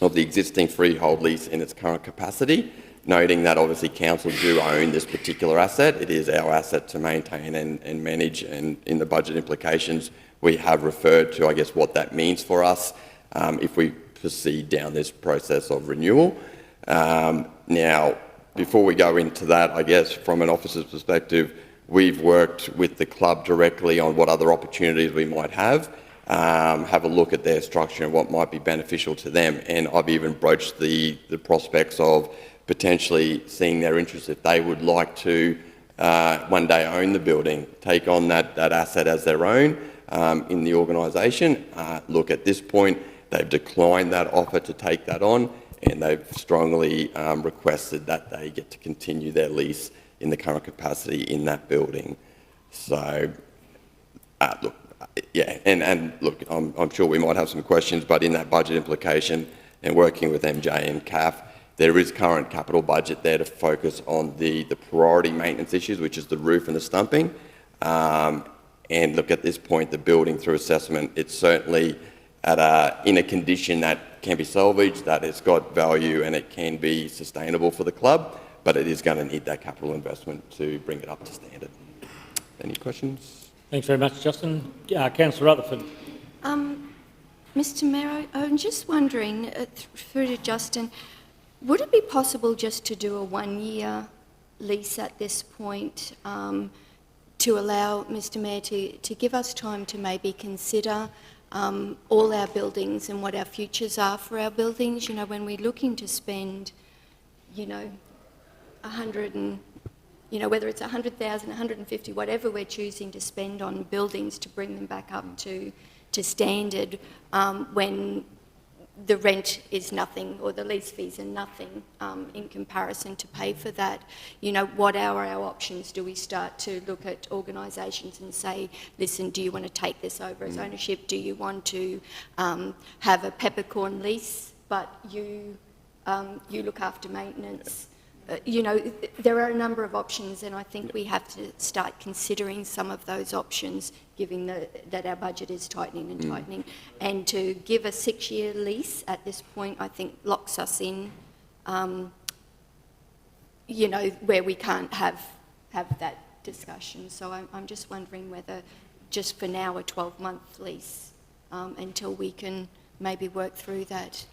of the existing freehold lease in its current capacity, noting that obviously council do own this particular asset. It is our asset to maintain and manage, and in the budget implications, we have referred to, I guess, what that means for us if we proceed down this process of renewal. Now, before we go into that, I guess from an officer's perspective, we've worked with the club directly on what other opportunities we might have a look at their structure and what might be beneficial to them. And I've even broached the prospects of potentially seeing their interest if they would like to one day own the building, take on that asset as their own in the organisation. Look, at this point, they've declined that offer to take that on, and they've strongly requested that they get to continue their lease in the current capacity in that building. So, look, yeah, and look, I'm sure we might have some questions, but in that budget implication and working with MJ and CAF, there is current capital budget there to focus on the priority maintenance issues, which is the roof and the stumping. And look, at this point, the building through assessment, it's certainly in a condition that can be salvaged, that it's got value and it can be sustainable for the club, but it is going to need that capital investment to bring it up to standard. Any questions? Thanks very much, Justin. Councillor Rutherford. Mr Mayor, I'm just wondering, through to Justin, would it be possible just to do a 1-year lease at this point to allow Mr Mayor to give us time to maybe consider all our buildings and what our futures are for our buildings? You know, when we're looking to spend, you know, 100 and, you know, whether it's 100,000, 150, whatever we're choosing to spend on buildings to bring them back up to standard, when the rent is nothing or the lease fees are nothing in comparison to pay for that. You know, what are our options? Do we start to look at organisations and say, listen, do you want to take this over as ownership? Do you want to have a peppercorn lease, but you look after maintenance? You know, there are a number of options, and I think we have to start considering some of those options, given that our budget is tightening and tightening. And to give a 6-year lease at this point, I think locks us in, you know, where we can't have that discussion. So I'm just wondering whether, just for now, a 12-month lease until we can maybe work through that.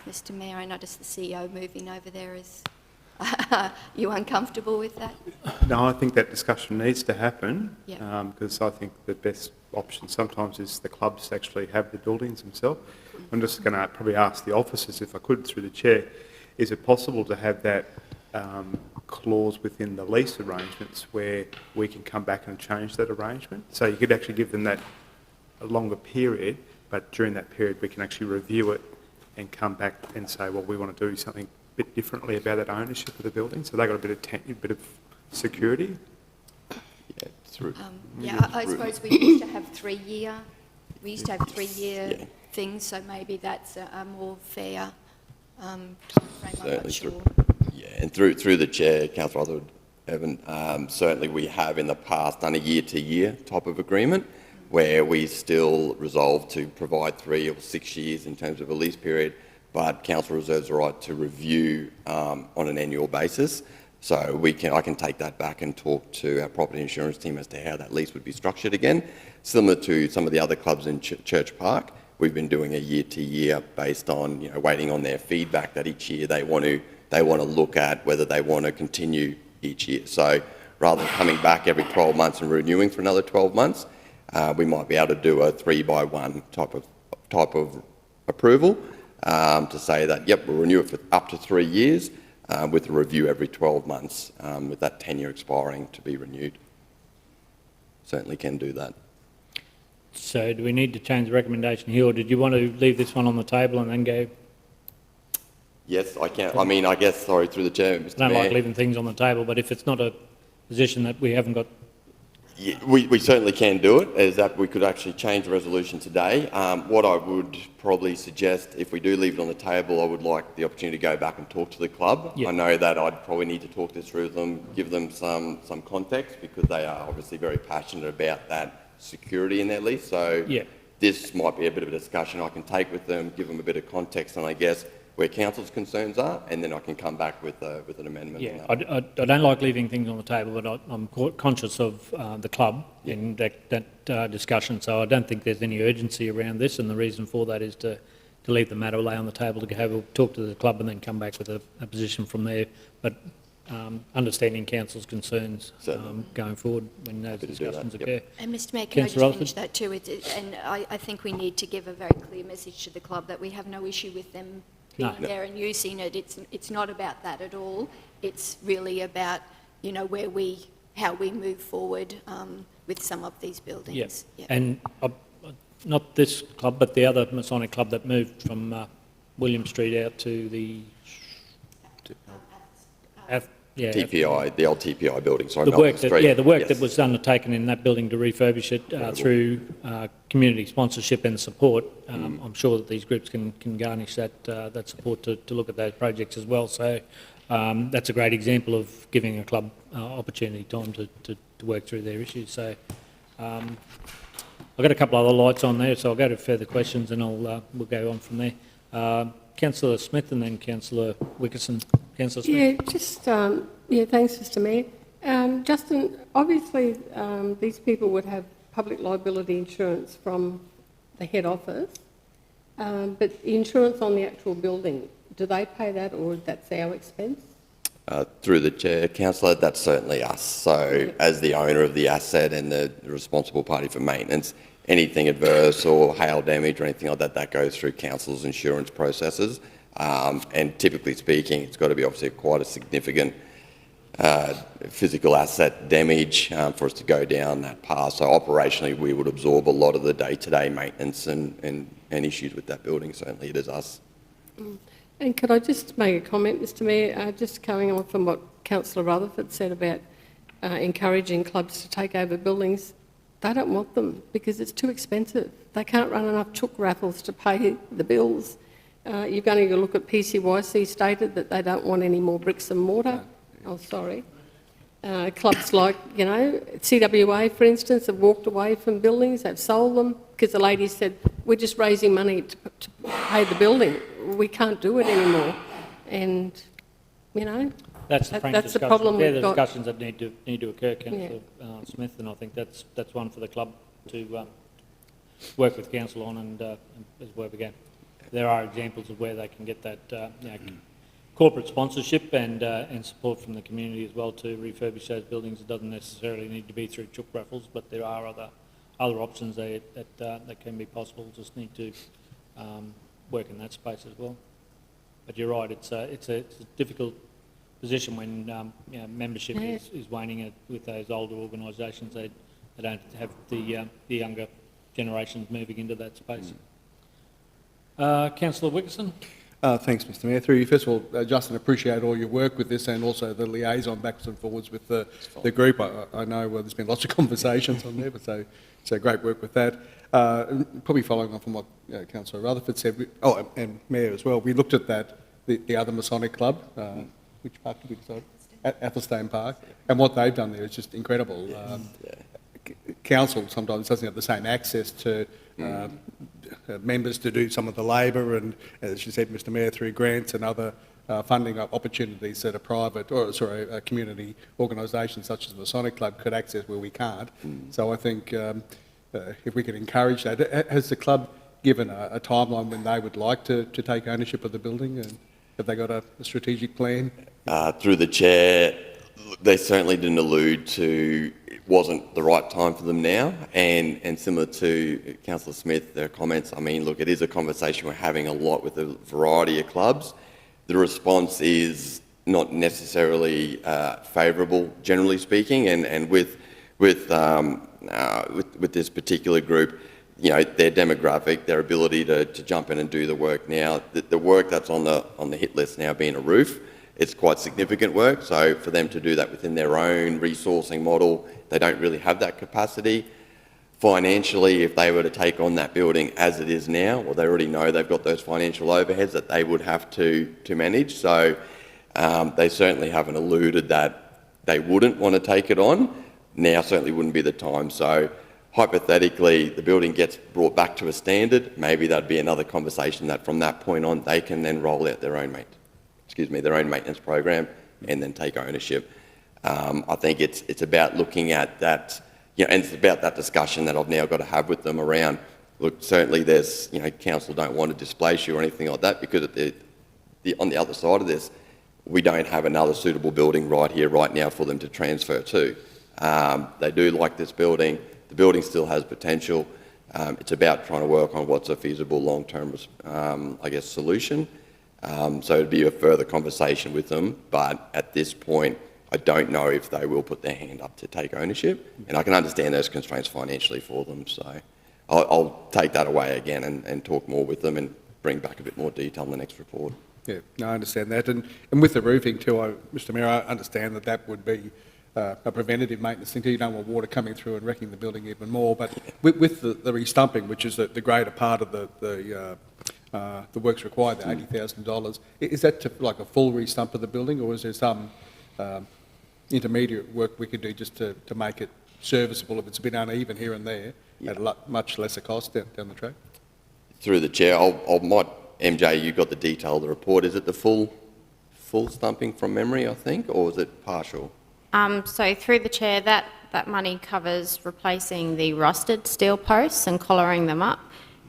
Mr Mayor, I notice the CEO moving over there is... Are you uncomfortable with that? No, I think that discussion needs to happen because Yeah. I think the best option sometimes is the clubs actually have the buildings themselves. I'm just going to probably ask the officers, if I could, through the chair, is it possible to have that clause within the lease arrangements where we can come back and change that arrangement? So you could actually give them that a longer period, but during that period we can actually review it and come back and say, well, we want to do something bit differently about that ownership of the building, so they got a bit of security. Yeah, through. I suppose we used to have 3-year. We used to have 3-year things, so maybe that's a more fair time frame. I'm not sure. Yeah, and through the chair, Councillor Rutherford, Evan, certainly we have in the past done a year-to-year type of agreement where we still resolve to provide 3 or 6 years in terms of a lease period, but council reserves the right to review on an annual basis. So I can take that back and talk to our property insurance team as to how that lease would be structured again. Similar to some of the other clubs in Church Park, we've been doing a year-to-year based on, you know, waiting on their feedback that each year they want to look at whether they want to continue each year. So rather than coming back every 12 months and renewing for another 12 months, we might be able to do a 3-by-1 type of approval. To say that, yep, we'll renew it for up to 3 years with a review every 12 months with that tenure expiring to be renewed. Certainly can do that. So do we need to change the recommendation here, or did you want to leave this one on the table and then go? Yes, I can. I mean, I guess, sorry, through the chair, Mr. I don't Mayor. like leaving things on the table, but if it's not a position that we haven't got... Yeah, we certainly can do it, is that we could actually change the resolution today. What I would probably suggest, if we do leave it on the table, I would like the opportunity to go back and talk to the club. Yeah. I know that I'd probably need to talk this through with them, give them some context, because they are obviously very passionate about that security in their lease. So Yeah. this might be a bit of a discussion I can take with them, give them a bit of context, and I guess where council's concerns are, and then I can come back with an amendment. Yeah, on that. I don't like leaving things on the table, but I'm conscious of the club in that discussion, so I don't think there's any urgency around this, and the reason for that is to leave the matter lay on the table, to have a talk to the club and then come back with a position from there, but understanding council's concerns going forward when those discussions occur. And Mr Mayor, can I just finish that too? And I think we need to give a very clear message to the club that we have no issue with them being there and using it. It's not about that at all. It's really about, you know, where we how we move forward with some of these buildings. Yes, Yeah. and not this club, but the other Masonic club that moved from William Street out to the TPI, the old TPI building, sorry, the Melbourne work that, Street. yeah, the work Yes. that was undertaken in that building to refurbish it through community sponsorship and support. I'm sure that these groups can garnish that support to look at those projects as well. So that's a great example of giving a club opportunity time to work through their issues. So I've got a couple other lights on there, so I'll go to further questions and we'll go on from there. Councillor Smith and then Councillor Wickerson. Councillor Smith. Yeah, just, thanks, Mr Mayor. Justin, obviously these people would have public liability insurance from the head office, but insurance on the actual building, do they pay that or that's our expense? Through the chair, councillor, that's certainly us. So as the owner of the asset and the responsible party for maintenance, anything adverse or hail damage or anything like that, that goes through council's insurance processes. And typically speaking, it's got to be obviously quite a significant physical asset damage for us to go down that path. So operationally, we would absorb a lot of the day-to-day maintenance and issues with that building. Certainly it is us. And could I just make a comment, Mr Mayor, just coming on from what Councillor Rutherford said about encouraging clubs to take over buildings. They don't want them because it's too expensive. They can't run enough chook raffles to pay the bills. You're going to look at PCYC stated that they don't want any more bricks and mortar. Oh, sorry. Clubs like, CWA, for instance, have walked away from buildings, they've sold them because the lady said, we're just raising money to pay the building. We can't do it anymore. And, That's the frank that's the discussion. problem They're we've the got. discussions that need to occur, Councillor Smith, and I think that's one for the club to work with council on and as where we go. There are examples of where they can get that corporate sponsorship and support from the community as well to refurbish those buildings. It doesn't necessarily need to be through chook raffles, but there are other options that can be possible. Just need to work in that space as well. But you're right, it's a difficult position when membership is waning with those older organisations. They don't have the younger generations moving into that space. Councillor Wickerson. Thanks, Mr Mayor. Through you, first of all, Justin, appreciate all your work with this and also the liaison backwards and forwards with the group. I know there's been lots of conversations on there, but so great work with that. Probably following on from what Councillor Rutherford said, and Mayor as well, we looked at the other Masonic club, which park did we decide? Athelstane Park, and what they've done there is just incredible. Council sometimes doesn't have the same access to members to do some of the labour and, as you said, Mr Mayor, through grants and other funding opportunities that a private, a community organisation such as the Masonic Club could access where we can't. So I think if we can encourage that. Has the club given a timeline when they would like to take ownership of the building, and have they got a strategic plan? Through the chair, they certainly didn't allude to it wasn't the right time for them now, and similar to Councillor Smith, their comments, I mean, look, it is a conversation we're having a lot with a variety of clubs. The response is not necessarily favourable, generally speaking, and with this particular group, their demographic, their ability to jump in and do the work now, the work that's on the hit list now being a roof, it's quite significant work. So for them to do that within their own resourcing model, they don't really have that capacity. Financially, if they were to take on that building as it is now, well, they already know they've got those financial overheads that they would have to manage. So they certainly haven't alluded that they wouldn't want to take it on. Now certainly wouldn't be the time. So hypothetically, the building gets brought back to a standard, maybe that'd be another conversation that from that point on, they can then roll out their own maintenance program and then take ownership. I think it's about looking at that, and it's about that discussion that I've now got to have with them around, look, certainly there's, council don't want to displace you or anything like that, because on the other side of this, we don't have another suitable building right here, right now for them to transfer to. They do like this building. The building still has potential. It's about trying to work on what's a feasible long-term, solution. So it'd be a further conversation with them. But at this point, I don't know if they will put their hand up to take ownership, and I can understand those constraints financially for them. So I'll take that away again and talk more with them and bring back a bit more detail in the next report. Yeah, no, I understand that. And with the roofing too, Mr Mayor, I understand that would be a preventative maintenance thing. You don't want water coming through and wrecking the building even more. But with the restumping, which is the greater part of the works required, the $80,000, is that like a full restump of the building, or is there some intermediate work we could do just to make it serviceable if it's a bit uneven here and there at a much lesser cost down the track? Through the chair, MJ, you got the detail of the report. Is it the full stumping from memory, I think, or is it partial? So through the chair, that money covers replacing the rusted steel posts and collaring them up.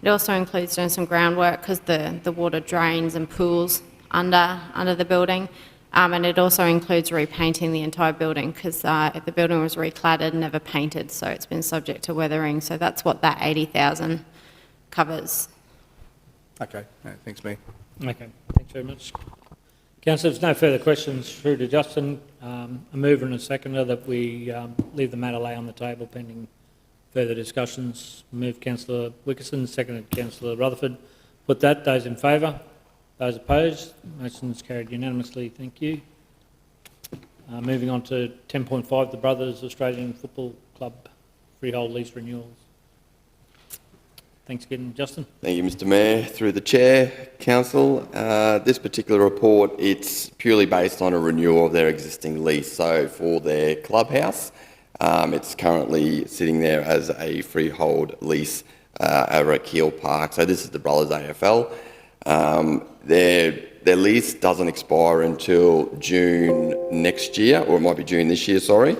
It also includes doing some groundwork because the water drains and pools under the building. And it also includes repainting the entire building because the building was recladded, never painted, so it's been subject to weathering. So that's what that $80,000 covers. Okay, thanks, Mayor. Okay, thanks very much. Councillor, if there's no further questions through to Justin, a mover and a seconder that we leave the matter lay on the table pending further discussions. Move Councillor Wickerson, seconded Councillor Rutherford. Put that. Those in favour? Those opposed? Motion is carried unanimously. Thank you. Moving on to 10.5, the Brothers Australian Football Club freehold lease renewals. Thanks again, Justin. Thank you, Mr Mayor. Through the chair, council, this particular report, it's purely based on a renewal of their existing lease. So for their clubhouse, it's currently sitting there as a freehold lease over at Keele Park. So this is the Brothers AFL. Their lease doesn't expire until June next year, or it might be June this year, sorry.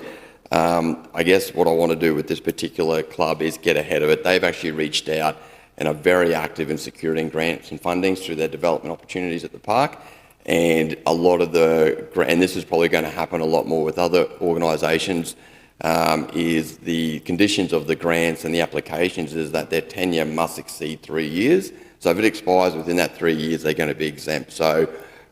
I guess what I want to do with this particular club is get ahead of it. They've actually reached out and are very active in securing grants and fundings through their development opportunities at the park. And a lot of and this is probably going to happen a lot more with other organisations, is the conditions of the grants and the applications is that their tenure must exceed 3 years. So if it expires within that 3 years, they're going to be exempt. So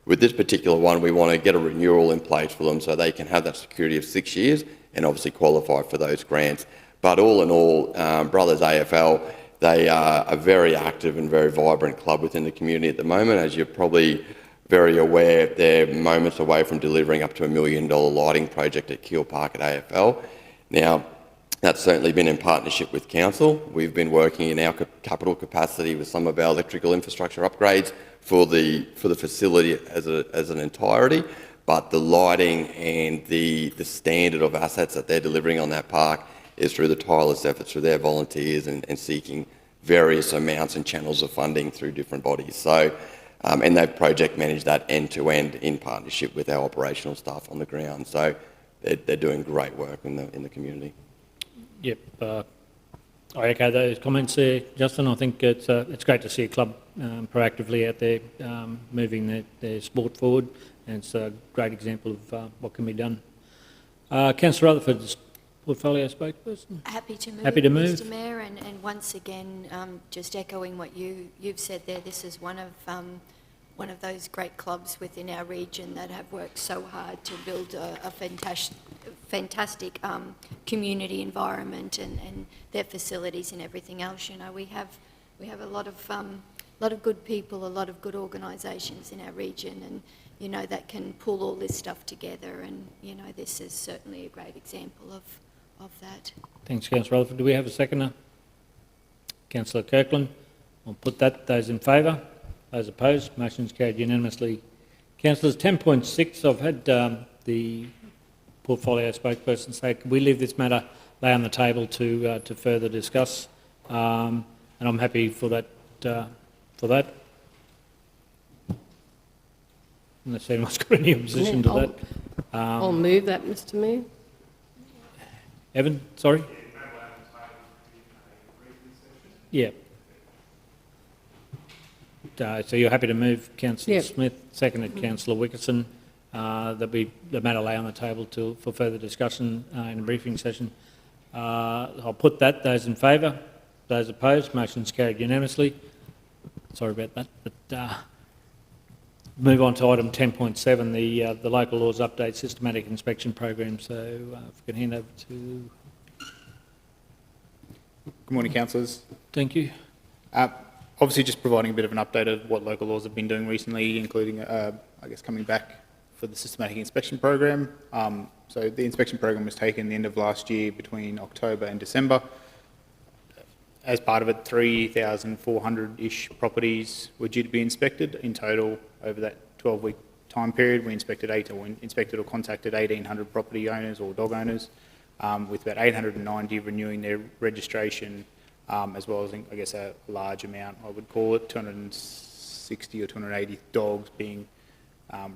with this particular one, we want to get a renewal in place for them so they can have that security of 6 years and obviously qualify for those grants. But all in all, Brothers AFL, they are a very active and very vibrant club within the community at the moment. As you're probably very aware, they're moments away from delivering up to $1 million lighting project at Keele Park at AFL. Now, that's certainly been in partnership with council. We've been working in our capital capacity with some of our electrical infrastructure upgrades for the facility as an entirety. But the lighting and the standard of assets that they're delivering on that park is through the tireless efforts through their volunteers and seeking various amounts and channels of funding through different bodies. So, and they've project managed that end to end in partnership with our operational staff on the ground. So they're doing great work in the community. Yep, I echo those comments there, Justin. I think it's great to see a club proactively out there moving their sport forward. And it's a great example of what can be done. Councillor Rutherford, portfolio spokesperson. Happy to move, Happy to move. Mr Mayor, and once again, just echoing what you've said there, this is one of those great clubs within our region that have worked so hard to build a fantastic community environment and their facilities and everything else. You know, we have a lot of good people, a lot of good organisations in our region, and you know, that can pull all this stuff together, and you know, this is certainly a great example of that. Thanks, Councillor Rutherford. Do we have a seconder? Councillor Kirkland. I'll put that. Those in favour? Those opposed? Motion's carried unanimously. Councillors, 10.6, I've had the portfolio spokesperson say, can we leave this matter lay on the table to further discuss? And I'm happy for that. Unless anyone's got any opposition to that. I'll move that, Mr Mayor. Evan, sorry? Yeah. So you're happy to move, Councillor Smith, seconded Councillor Wickerson, that the matter lay on the table for further discussion in a briefing session. I'll put that. Those in favour? Those opposed? Motion's carried unanimously. Sorry about that, but Move on to item 10.7, the local laws update systematic inspection program. So if we can hand over to... Good morning, councillors. Thank you. Obviously, just providing a bit of an update of what local laws have been doing recently, including, I guess, coming back for the systematic inspection program. So the inspection program was taken the end of last year between October and December. As part of it, 3,400-ish properties were due to be inspected in total over that 12-week time period. We inspected or contacted 1,800 property owners or dog owners, with about 890 renewing their registration, as well as, I guess, a large amount, I would call it, 260 or 280 dogs being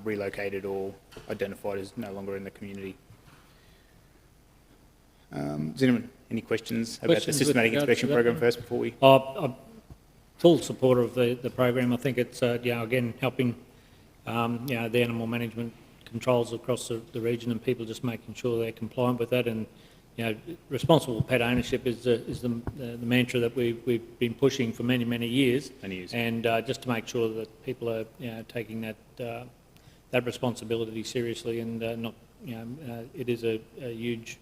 relocated or identified as no longer in the community. Does anyone any questions about the systematic inspection program first before we... I'm full supporter of the program. I think it's, again, helping, the animal management controls across the region and people just making sure they're compliant with that. And, responsible pet ownership is the mantra that we've been pushing for many years. And just to make sure that people are, taking that responsibility seriously and not, it is a huge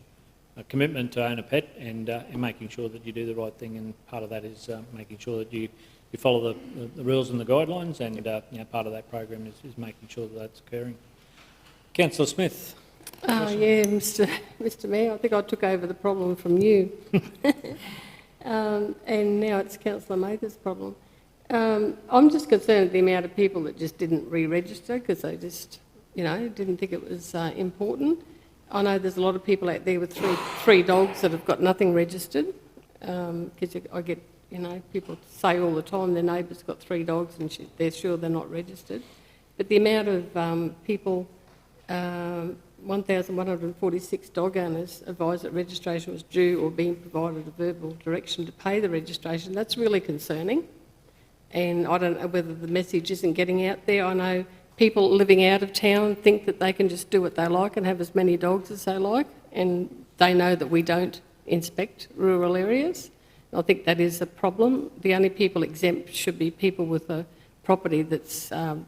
commitment to own a pet and making sure that you do the right thing, and part of that is making sure that you follow the rules and the guidelines, and part of that program is making sure that that's occurring. Councillor Smith. Yeah, Mr Mayor, I think I took over the problem from you. And now it's Councillor Mather's problem. I'm just concerned at the amount of people that just didn't re-register because they just, didn't think it was important. I know there's a lot of people out there with three dogs that have got nothing registered, because I get, people say all the time their neighbour's got 3 dogs and they're sure they're not registered. But the amount of people, 1,146 dog owners advised that registration was due or being provided a verbal direction to pay the registration, that's really concerning. And I don't know whether the message isn't getting out there. I know people living out of town think that they can just do what they like and have as many dogs as they like, and they know that we don't inspect rural areas. I think that is a problem. The only people exempt should be people with a property that's, an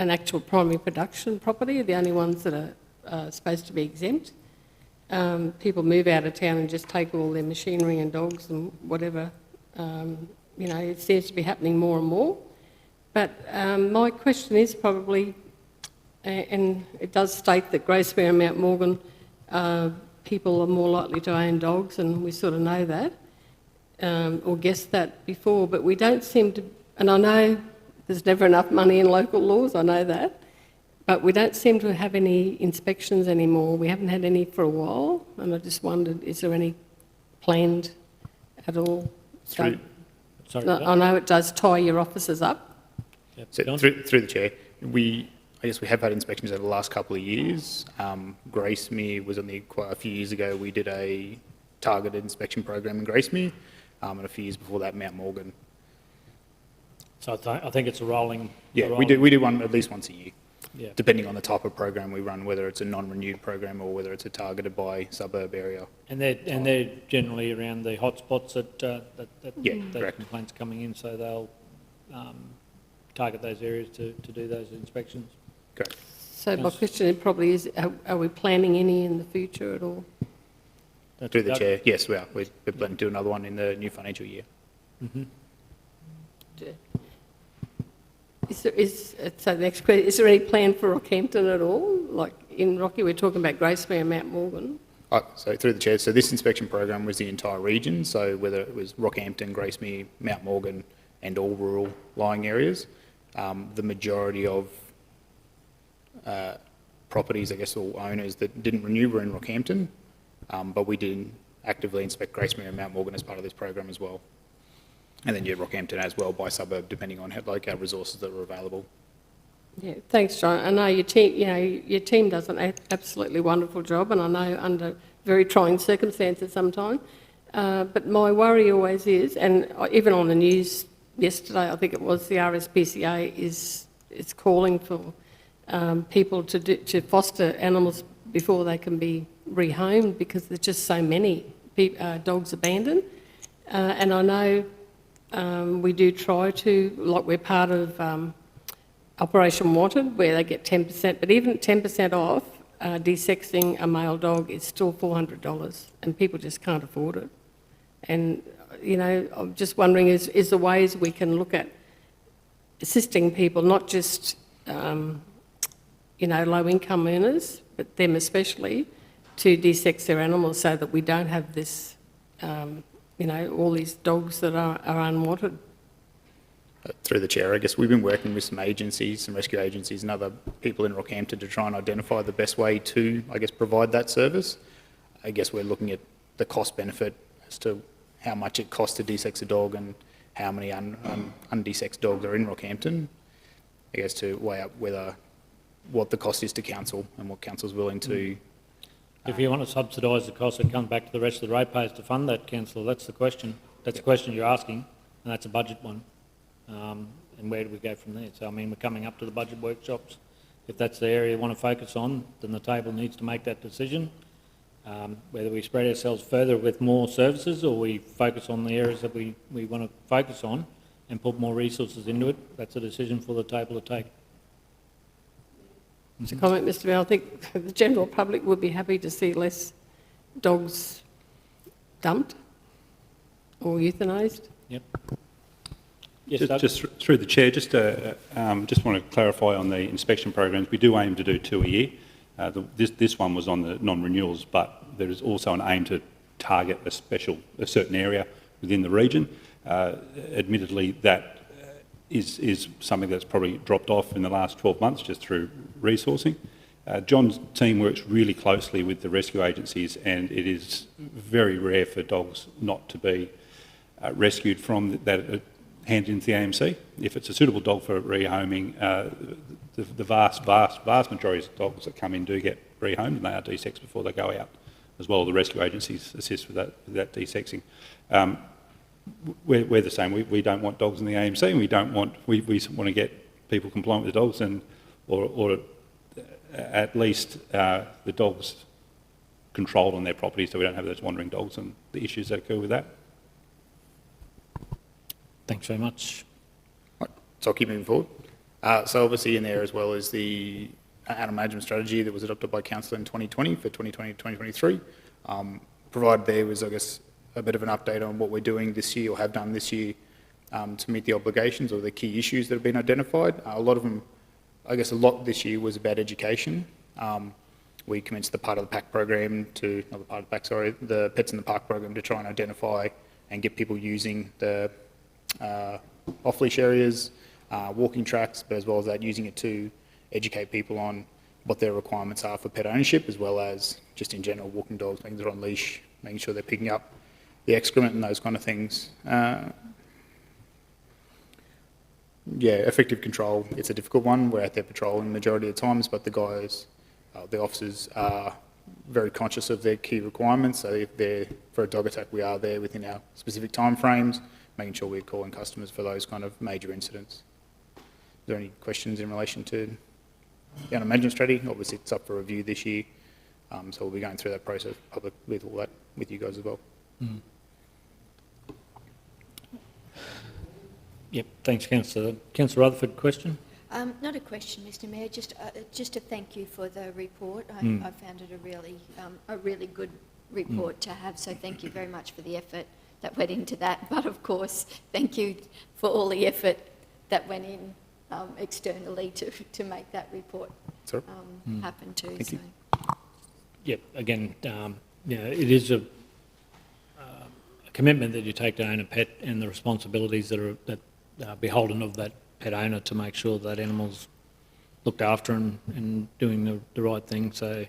actual primary production property, are the only ones that are supposed to be exempt. People move out of town and just take all their machinery and dogs and whatever. It seems to be happening more and more. But my question is probably, and it does state that Gracemere and Mount Morgan, people are more likely to own dogs, and we sort of know that, or guessed that before, but we don't seem to, and I know there's never enough money in local laws, I know that, but we don't seem to have any inspections anymore. We haven't had any for a while, and I just wondered, is there any planned at all? Sorry. I know it does tie your offices up. So through the chair, I guess we have had inspections over the last couple of years. Gracemere was only quite a few years ago. We did a targeted inspection program in Gracemere, and a few years before that, Mount Morgan. So I think it's a rolling... Yeah, we do one at least once a year, depending on the type of program we run, whether it's a non-renewed program or whether it's a targeted by suburb area. And they're generally around the hotspots that complaints coming in, so they'll target those areas to do those inspections. Correct. So my question probably is, are we planning any in the future at all? Through the chair, yes, we are. We're planning to do another one in the new financial year. Mm-hmm. So the next question, is there any plan for Rockhampton at all? Like in Rocky, we're talking about Gracemere and Mount Morgan. So through the chair, so this inspection program was the entire region, so whether it was Rockhampton, Gracemere, Mount Morgan and all rural lying areas. The majority of properties, I guess, or owners that didn't renew were in Rockhampton, but we did actively inspect Gracemere and Mount Morgan as part of this program as well. And then Rockhampton as well by suburb, depending on our resources that were available. Yeah, thanks, John. I know your team does an absolutely wonderful job, and I know under very trying circumstances sometimes. But my worry always is, and even on the news yesterday, I think it was, the RSPCA is calling for people to foster animals before they can be rehomed because there's just so many dogs abandoned. And I know we do try to, like we're part of Operation Wanted, where they get 10%, but even 10% off, desexing a male dog is still $400, and people just can't afford it. And, you know, I'm just wondering, is there ways we can look at assisting people, not just, you know, low-income earners, but them especially, to desex their animals so that we don't have this, you know, all these dogs that are unwanted. Through the chair, I guess we've been working with some agencies, some rescue agencies and other people in Rockhampton to try and identify the best way to, I guess, provide that service. I guess we're looking at the cost benefit as to how much it costs to desex a dog and how many undesexed dogs are in Rockhampton. I guess to weigh up what the cost is to council and what council's willing to. If you want to subsidise the cost, it comes back to the rest of the ratepayers to fund that, councillor. That's the question. That's the question you're asking, and that's a budget one. And where do we go from there? So, I mean, we're coming up to the budget workshops. If that's the area you want to focus on, then the table needs to make that decision. Whether we spread ourselves further with more services or we focus on the areas that we want to focus on and put more resources into it, that's a decision for the table to take. It's a comment, Mr Mayor. I think the general public would be happy to see less dogs dumped or euthanised. Yep. Yes, just through the chair, just want to clarify on the inspection programs. We do aim to do 2 a year. This one was on the non-renewals, but there is also an aim to target a certain area within the region. Admittedly, that is something that's probably dropped off in the last 12 months just through resourcing. John's team works really closely with the rescue agencies, and it is very rare for dogs not to be rescued from that. Handed into the AMC. If it's a suitable dog for rehoming, the vast majority of dogs that come in do get rehomed, and they are desexed before they go out, as well. The rescue agencies assist with that desexing. We're the same. We don't want dogs in the AMC, and we want to get people compliant with the dogs, or at least the dogs controlled on their property, so we don't have those wandering dogs and the issues that occur with that. Thanks very much. Right. So I'll keep moving forward. So obviously in there as well is the animal management strategy that was adopted by Council in 2020 for 2020-2023. Provided there was, I guess, a bit of an update on what we're doing this year or have done this year to meet the obligations or the key issues that have been identified. A lot of them, I guess a lot this year was about education. We commenced the Part of the Pack program the Pets in the Park program to try and identify and get people using the off-leash areas, walking tracks, but as well as that, using it to educate people on what their requirements are for pet ownership, as well as just in general walking dogs, making they're on leash, making sure they're picking up the excrement and those kind of things. Yeah, effective control, it's a difficult one. We're out there patrolling the majority of the times, but the guys, the officers are very conscious of their key requirements. So if they're for a dog attack, we are there within our specific time frames, making sure we're calling customers for those kind of major incidents. Are there any questions in relation to the animal management strategy? Obviously, it's up for review this year, so we'll be going through that process public with all that with you guys as well. Mm. Yep, thanks, Councillor. Councillor Rutherford, question? Not a question, Mr Mayor, just a thank you for the report. I found it a really good report to have, so thank you very much for the effort that went into that. But of course, thank you for all the effort that went in externally to make that report happen too. Thank you. Yep, again, it is a commitment that you take to own a pet and the responsibilities that are beholden of that pet owner to make sure that animal's looked after and doing the right thing. So,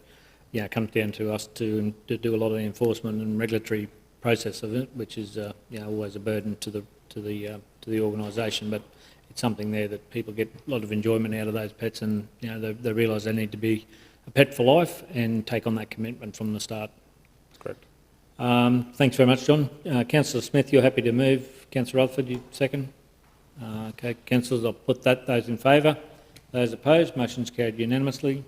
yeah, it comes down to us to do a lot of the enforcement and regulatory process of it, which is always a burden to the organisation. But it's something there that people get a lot of enjoyment out of those pets, and they realise they need to be a pet for life and take on that commitment from the start. That's correct. Thanks very much, John. Councillor Smith, you're happy to move. Councillor Rutherford, you second. Okay, councillors, I'll put those in favour. Those opposed, motion's carried unanimously.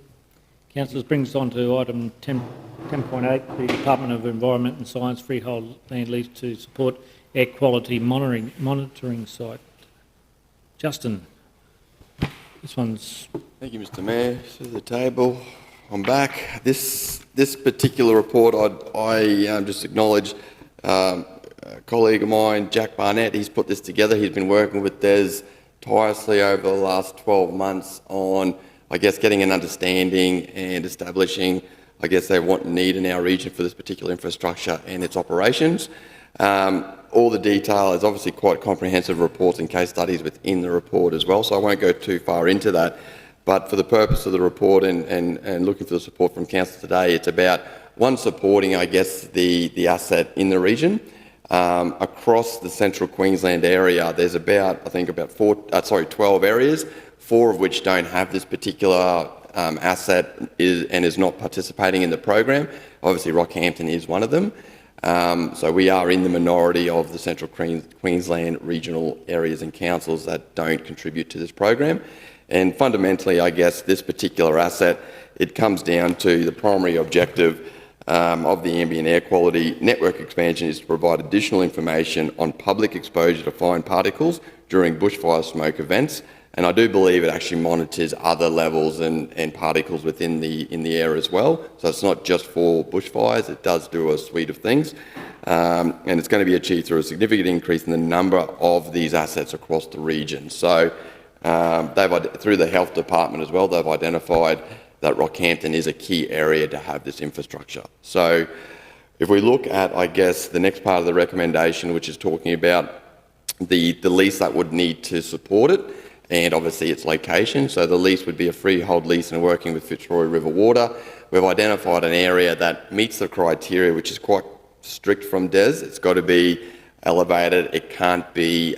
Councillors, brings us on to item 10.8, the Department of Environment and Science freehold land lease to support air quality monitoring site. Justin. This one's... Thank you, Mr Mayor. To the table. I'm back. This particular report, I just acknowledge a colleague of mine, Jack Barnett, he's put this together. He's been working with Des tirelessly over the last 12 months on, I guess, getting an understanding and establishing, I guess, they want and need in our region for this particular infrastructure and its operations. All the detail is obviously quite comprehensive reports and case studies within the report as well, so I won't go too far into that. But for the purpose of the report and looking for the support from Council today, it's about, one, supporting, I guess, the asset in the region. Across the central Queensland area, there's about, I think, about 12 areas, 4 of which don't have this particular asset and is not participating in the program. Obviously, Rockhampton is one of them. So we are in the minority of the central Queensland regional areas and councils that don't contribute to this program. And fundamentally, I guess, this particular asset, it comes down to the primary objective of the ambient air quality network expansion is to provide additional information on public exposure to fine particles during bushfire smoke events. And I do believe it actually monitors other levels and particles within the air as well. So it's not just for bushfires, it does do a suite of things. And it's going to be achieved through a significant increase in the number of these assets across the region. So through the health department as well, they've identified that Rockhampton is a key area to have this infrastructure. So if we look at, I guess, the next part of the recommendation, which is talking about the lease that would need to support it, and obviously its location. So the lease would be a freehold lease and working with Fitzroy River Water. We've identified an area that meets the criteria, which is quite strict from DES. It's got to be elevated. It can't be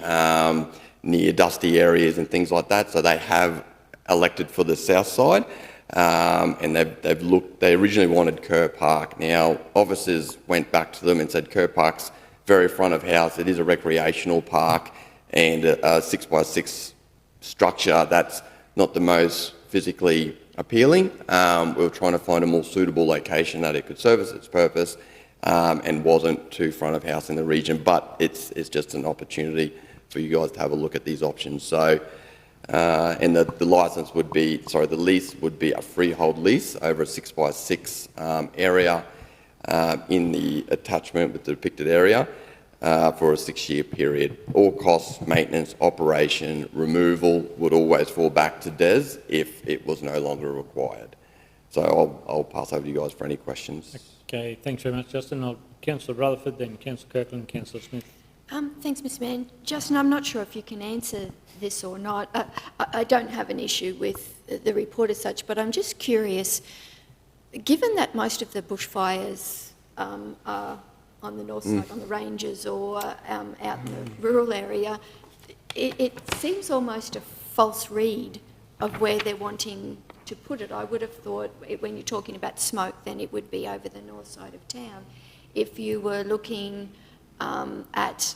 near dusty areas and things like that. So they have elected for the south side. And they originally wanted Kerr Park. Now, officers went back to them and said Kerr Park's very front of house. It is a recreational park and a 6x6 structure that's not the most physically appealing. We were trying to find a more suitable location that it could service its purpose and wasn't too front of house in the region, but it's just an opportunity for you guys to have a look at these options. So, and the lease would be a freehold lease over a 6x6 area in the attachment with the depicted area. For a 6-year period. All costs, maintenance, operation, removal would always fall back to DES if it was no longer required. So I'll pass over to you guys for any questions. Okay, thanks very much, Justin. Councillor Rutherford, then Councillor Kirkland, Councillor Smith. Thanks, Mr Mayor. Justin, I'm not sure if you can answer this or not. I don't have an issue with the report as such, but I'm just curious, given that most of the bushfires are on the north side, on the ranges or out in the rural area, it seems almost a false read of where they're wanting to put it. I would have thought when you're talking about smoke, then it would be over the north side of town. If you were looking at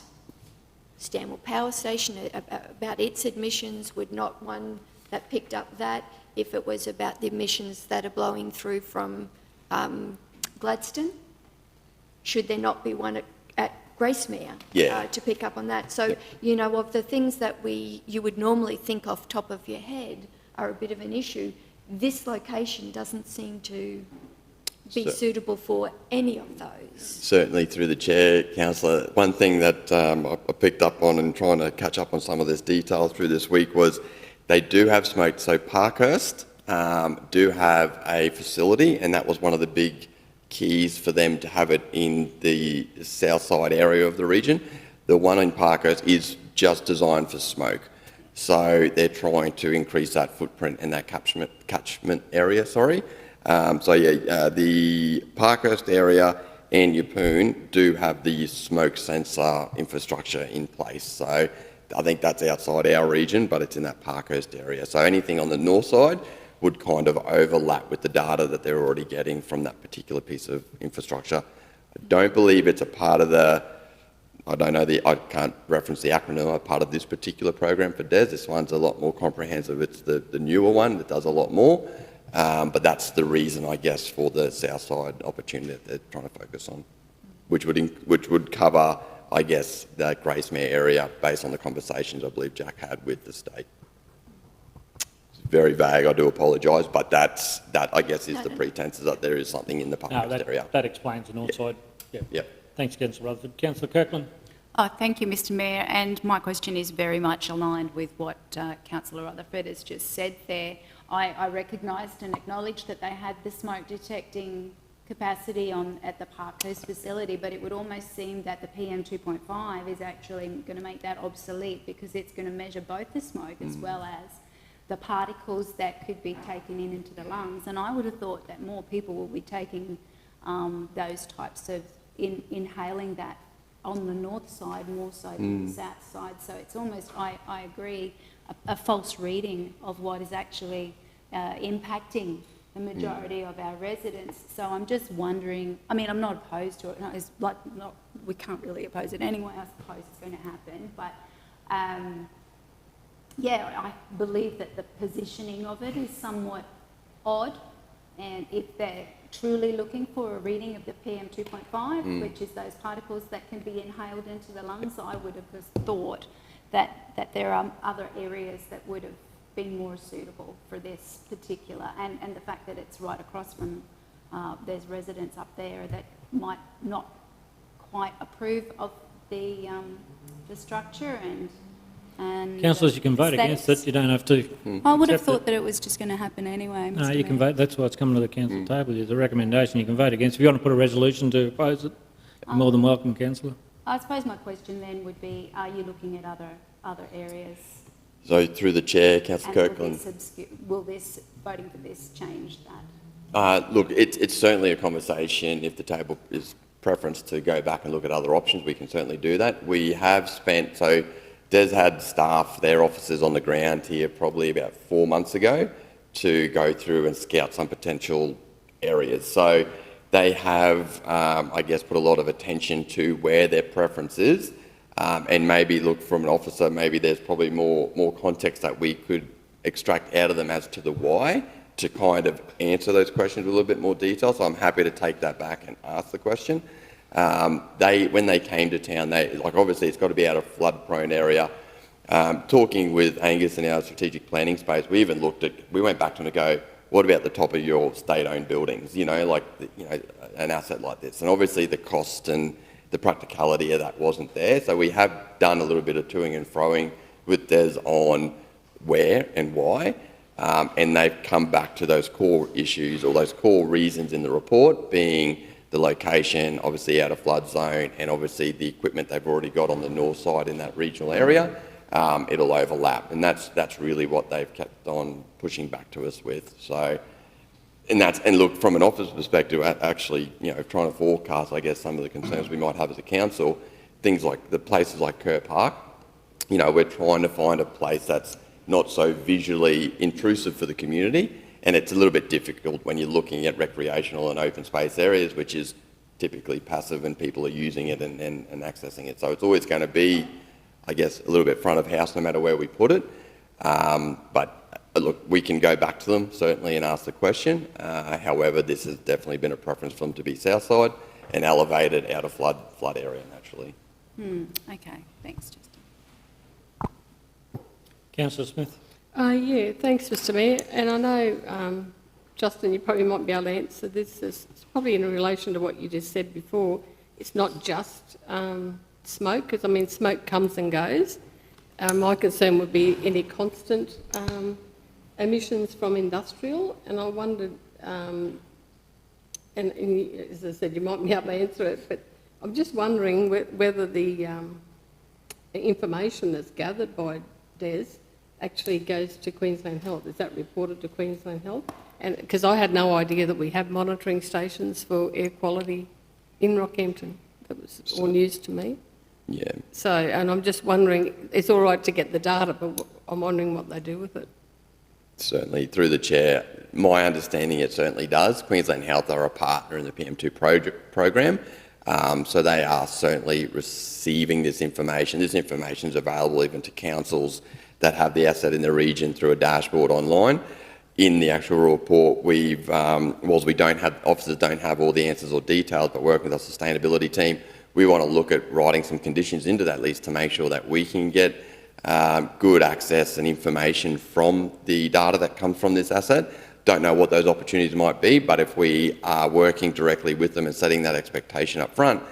Stanwell Power Station, about its emissions, would not one that picked up that? If it was about the emissions that are blowing through from Gladstone, should there not be one at Gracemere to pick up on that? So, you know, of the things that you would normally think off top of your head are a bit of an issue, this location doesn't seem to be suitable for any of those. Certainly through the chair, Councillor. One thing that I picked up on and trying to catch up on some of this detail through this week was they do have smoke. So Parkhurst do have a facility, and that was one of the big keys for them to have it in the south side area of the region. The one in Parkhurst is just designed for smoke. So they're trying to increase that footprint and that catchment area, the Parkhurst area and Yeppoon do have the smoke sensor infrastructure in place. So I think that's outside our region, but it's in that Parkhurst area. So anything on the north side would kind of overlap with the data that they're already getting from that particular piece of infrastructure. I don't believe it's a part of I can't reference the acronym, a part of this particular program for DES. This one's a lot more comprehensive. It's the newer one that does a lot more. But that's the reason, I guess, for the south side opportunity that they're trying to focus on, which would cover, I guess, that Gracemere area based on the conversations I believe Jack had with the state. very vague, I do apologise, but that I guess is the pretense, is that there is something in the park area. That explains the north side. Yeah. Yep. Thanks, Councillor Rutherford. Councillor Kirkland? Thank you, Mr Mayor, and my question is very much aligned with what Councillor Rutherford has just said there. I recognised and acknowledged that they had the smoke detecting capacity at the Parkhurst facility, but it would almost seem that the PM 2.5 is actually going to make that obsolete, because it's going to measure both the smoke as well as the particles that could be taken into the lungs. And I would have thought that more people will be taking those types of, inhaling that on the north side more so than the south side. So it's almost, I agree, a false reading of what is actually impacting the majority of our residents. So I'm just wondering, I mean, I'm not opposed to it. No, it's like, we can't really oppose it anyway. I suppose it's going to happen. But yeah, I believe that the positioning of it is somewhat odd. And if they're truly looking for a reading of the PM 2.5, which is those particles that can be inhaled into the lungs, I would have just thought that there are other areas that would have been more suitable for this particular, and the fact that it's right across from, there's residents up there that might not quite approve of the structure and Councillors, you can vote against it, you don't have to. I would have accept thought it. that it was just going to happen anyway, Mr No, you can Mayor. vote, that's why it's coming to the council table, there's a recommendation you can vote against. If you want to put a resolution to oppose it, you're more than welcome, councillor. I suppose my question then would be, are you looking at other areas? So through the chair, Councillor Kirkland. Will this, voting for this, change that? Look, it's certainly a conversation. If the table is preference to go back and look at other options, we can certainly do that. We have spent, so Des had staff, their officers on the ground here probably about 4 months ago to go through and scout some potential areas. So they have, I guess, put a lot of attention to where their preference is, and maybe look from an officer, maybe there's probably more context that we could extract out of them as to the why, to kind of answer those questions with a little bit more detail. So I'm happy to take that back and ask the question. When they came to town, obviously it's got to be out of flood-prone area. Talking with Angus in our strategic planning space, we went back to them to go, what about the top of your state-owned buildings? You know, like, an asset like this. And obviously the cost and the practicality of that wasn't there. So we have done a little bit of toing and froing with Des on where and why. And they've come back to those core issues or those core reasons in the report, being the location, obviously out of flood zone, and obviously the equipment they've already got on the north side in that regional area. It'll overlap, and that's really what they've kept on pushing back to us with. So, and look, from an office perspective, actually, trying to forecast, I guess, some of the concerns we might have as a council, things like the places like Kerr Park. We're trying to find a place that's not so visually intrusive for the community. And it's a little bit difficult when you're looking at recreational and open space areas, which is typically passive and people are using it and accessing it. So it's always going to be, I guess, a little bit front of house no matter where we put it. But look, we can go back to them certainly and ask the question. However, this has definitely been a preference for them to be south side and elevated out of flood area naturally. Okay, thanks, Justin. Councillor Smith. Yeah, thanks, Mr Mayor. And I know, Justin, you probably might be able to answer this. It's probably in relation to what you just said before. It's not just smoke, because, I mean, smoke comes and goes. My concern would be any constant emissions from industrial, and I wondered, and as I said, you might be able to answer it, but I'm just wondering whether the information that's gathered by Des actually goes to Queensland Health. Is that reported to Queensland Health? And because I had no idea that we have monitoring stations for air quality in Rockhampton. That was all news to me. Yeah. So, and I'm just wondering, it's all right to get the data, but I'm wondering what they do with it. Certainly, through the chair, my understanding it certainly does. Queensland Health are a partner in the PM2 program, so they are certainly receiving this information. This information is available even to councils that have the asset in the region through a dashboard online. In the actual report, whilst we don't have, officers don't have all the answers or details, but working with our sustainability team, we want to look at writing some conditions into that list to make sure that we can get good access and information from the data that comes from this asset. Don't know what those opportunities might be, but if we are working directly with them and setting that expectation up front,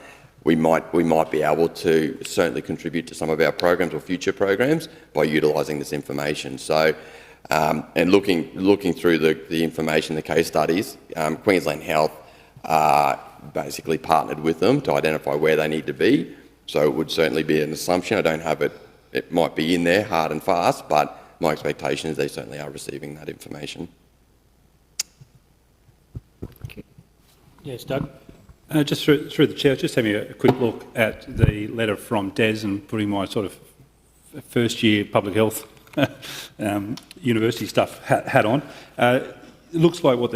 we might be able to certainly contribute to some of our programs or future programs by utilising this information. So, and looking through the information, the case studies, Queensland Health basically partnered with them to identify where they need to be. So it would certainly be an assumption. I don't have it. It might be in there hard and fast, but my expectation is they certainly are receiving that information. Yes, Doug. Just through the chair, just having a quick look at the letter from Des and putting my sort of first year public health university stuff hat on. It looks like what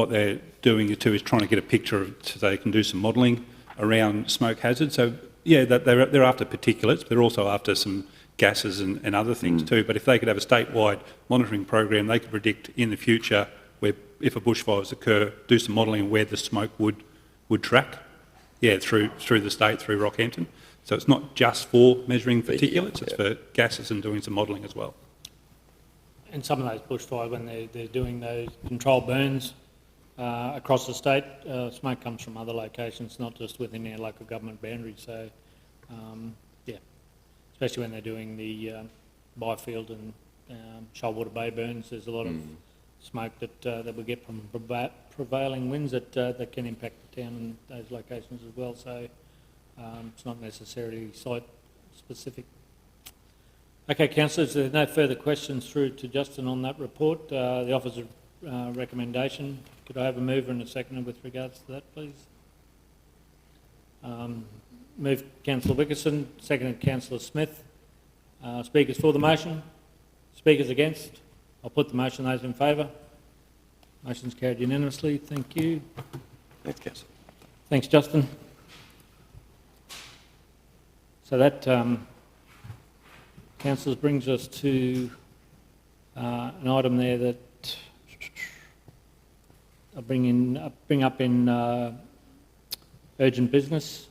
they're doing too is trying to get a picture so they can do some modelling around smoke hazards. So yeah, they're after particulates, but they're also after some gases and other things too. But if they could have a statewide monitoring program, they could predict in the future where if a bushfires occur, do some modelling where the smoke would track, through the state, through Rockhampton. So it's not just for measuring particulates, it's for gases and doing some modelling as well. And some of those bushfires, when they're doing those controlled burns across the state, smoke comes from other locations, not just within our local government boundaries. So, especially when they're doing the Byfield and Shoalwater Bay burns, there's a lot of smoke that we get from prevailing winds that can impact the town and those locations as well. So it's not necessarily site specific. Okay, councillors, there are no further questions through to Justin on that report. The officer's recommendation. Could I have a mover and a seconder with regards to that, please? Move Councillor Wickerson, seconded Councillor Smith. Speakers for the motion? Speakers against? I'll put the motion. Those in favour? Motion's carried unanimously. Thank you. Thanks, Councillor. Thanks, Justin. So that, councillors, brings us to an item there that I'll bring up in urgent business.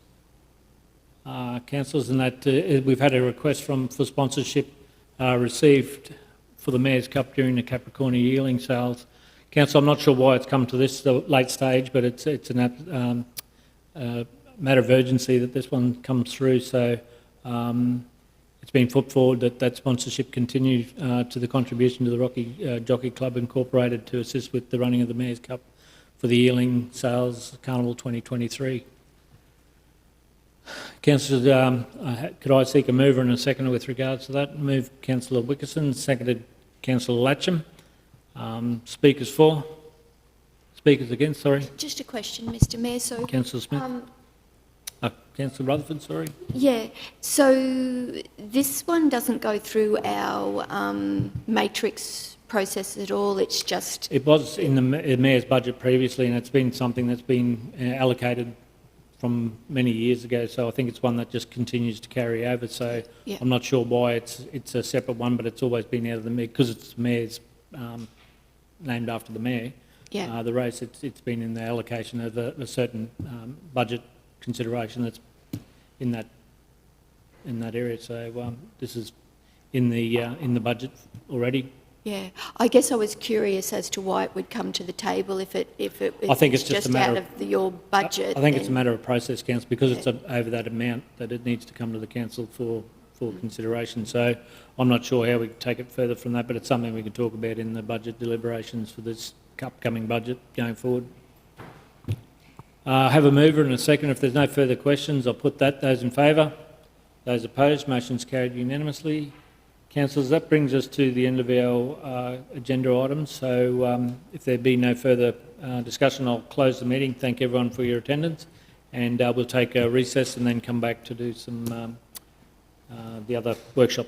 Councillors, and that we've had a request for sponsorship received for the Mayor's Cup during the Capricornia yearling sales. Council, I'm not sure why it's come to this late stage, but it's a matter of urgency that this one comes through. So it's been put forward that sponsorship continue to the contribution to the Rocky Jockey Club Incorporated to assist with the running of the Mayor's Cup for the yearling sales Carnival 2023. Councillors, could I seek a mover and a seconder with regards to that? Move Councillor Wickerson, seconded Councillor Latcham. Speakers for? Speakers against, sorry? Just a question, Mr Mayor. So, Councillor Smith? Councillor Rutherford, sorry? Yeah, so this one doesn't go through our matrix process at all, it's just... It was in the Mayor's budget previously, and it's been something that's been allocated from many years ago, so I think it's one that just continues to carry over. So yeah. I'm not sure why it's a separate one, but it's always been out of the Mayor, because it's Mayor's named after the Mayor. Yeah. The race, it's been in the allocation of a certain budget consideration that's in that area. So this is in the budget already. Yeah, I guess I was curious as to why it would come to the table if I think it's just a matter out of your budget. I think it's a matter of process, Council, because it's over that amount that it needs to come to the Council for consideration. So I'm not sure how we take it further from that, but it's something we can talk about in the budget deliberations for this upcoming budget going forward. Have a mover and a second. If there's no further questions, I'll put that. Those in favour? Those opposed? Motion's carried unanimously. Councillors, that brings us to the end of our agenda items. So if there be no further discussion, I'll close the meeting. Thank everyone for your attendance, and we'll take a recess and then come back to do some the other workshop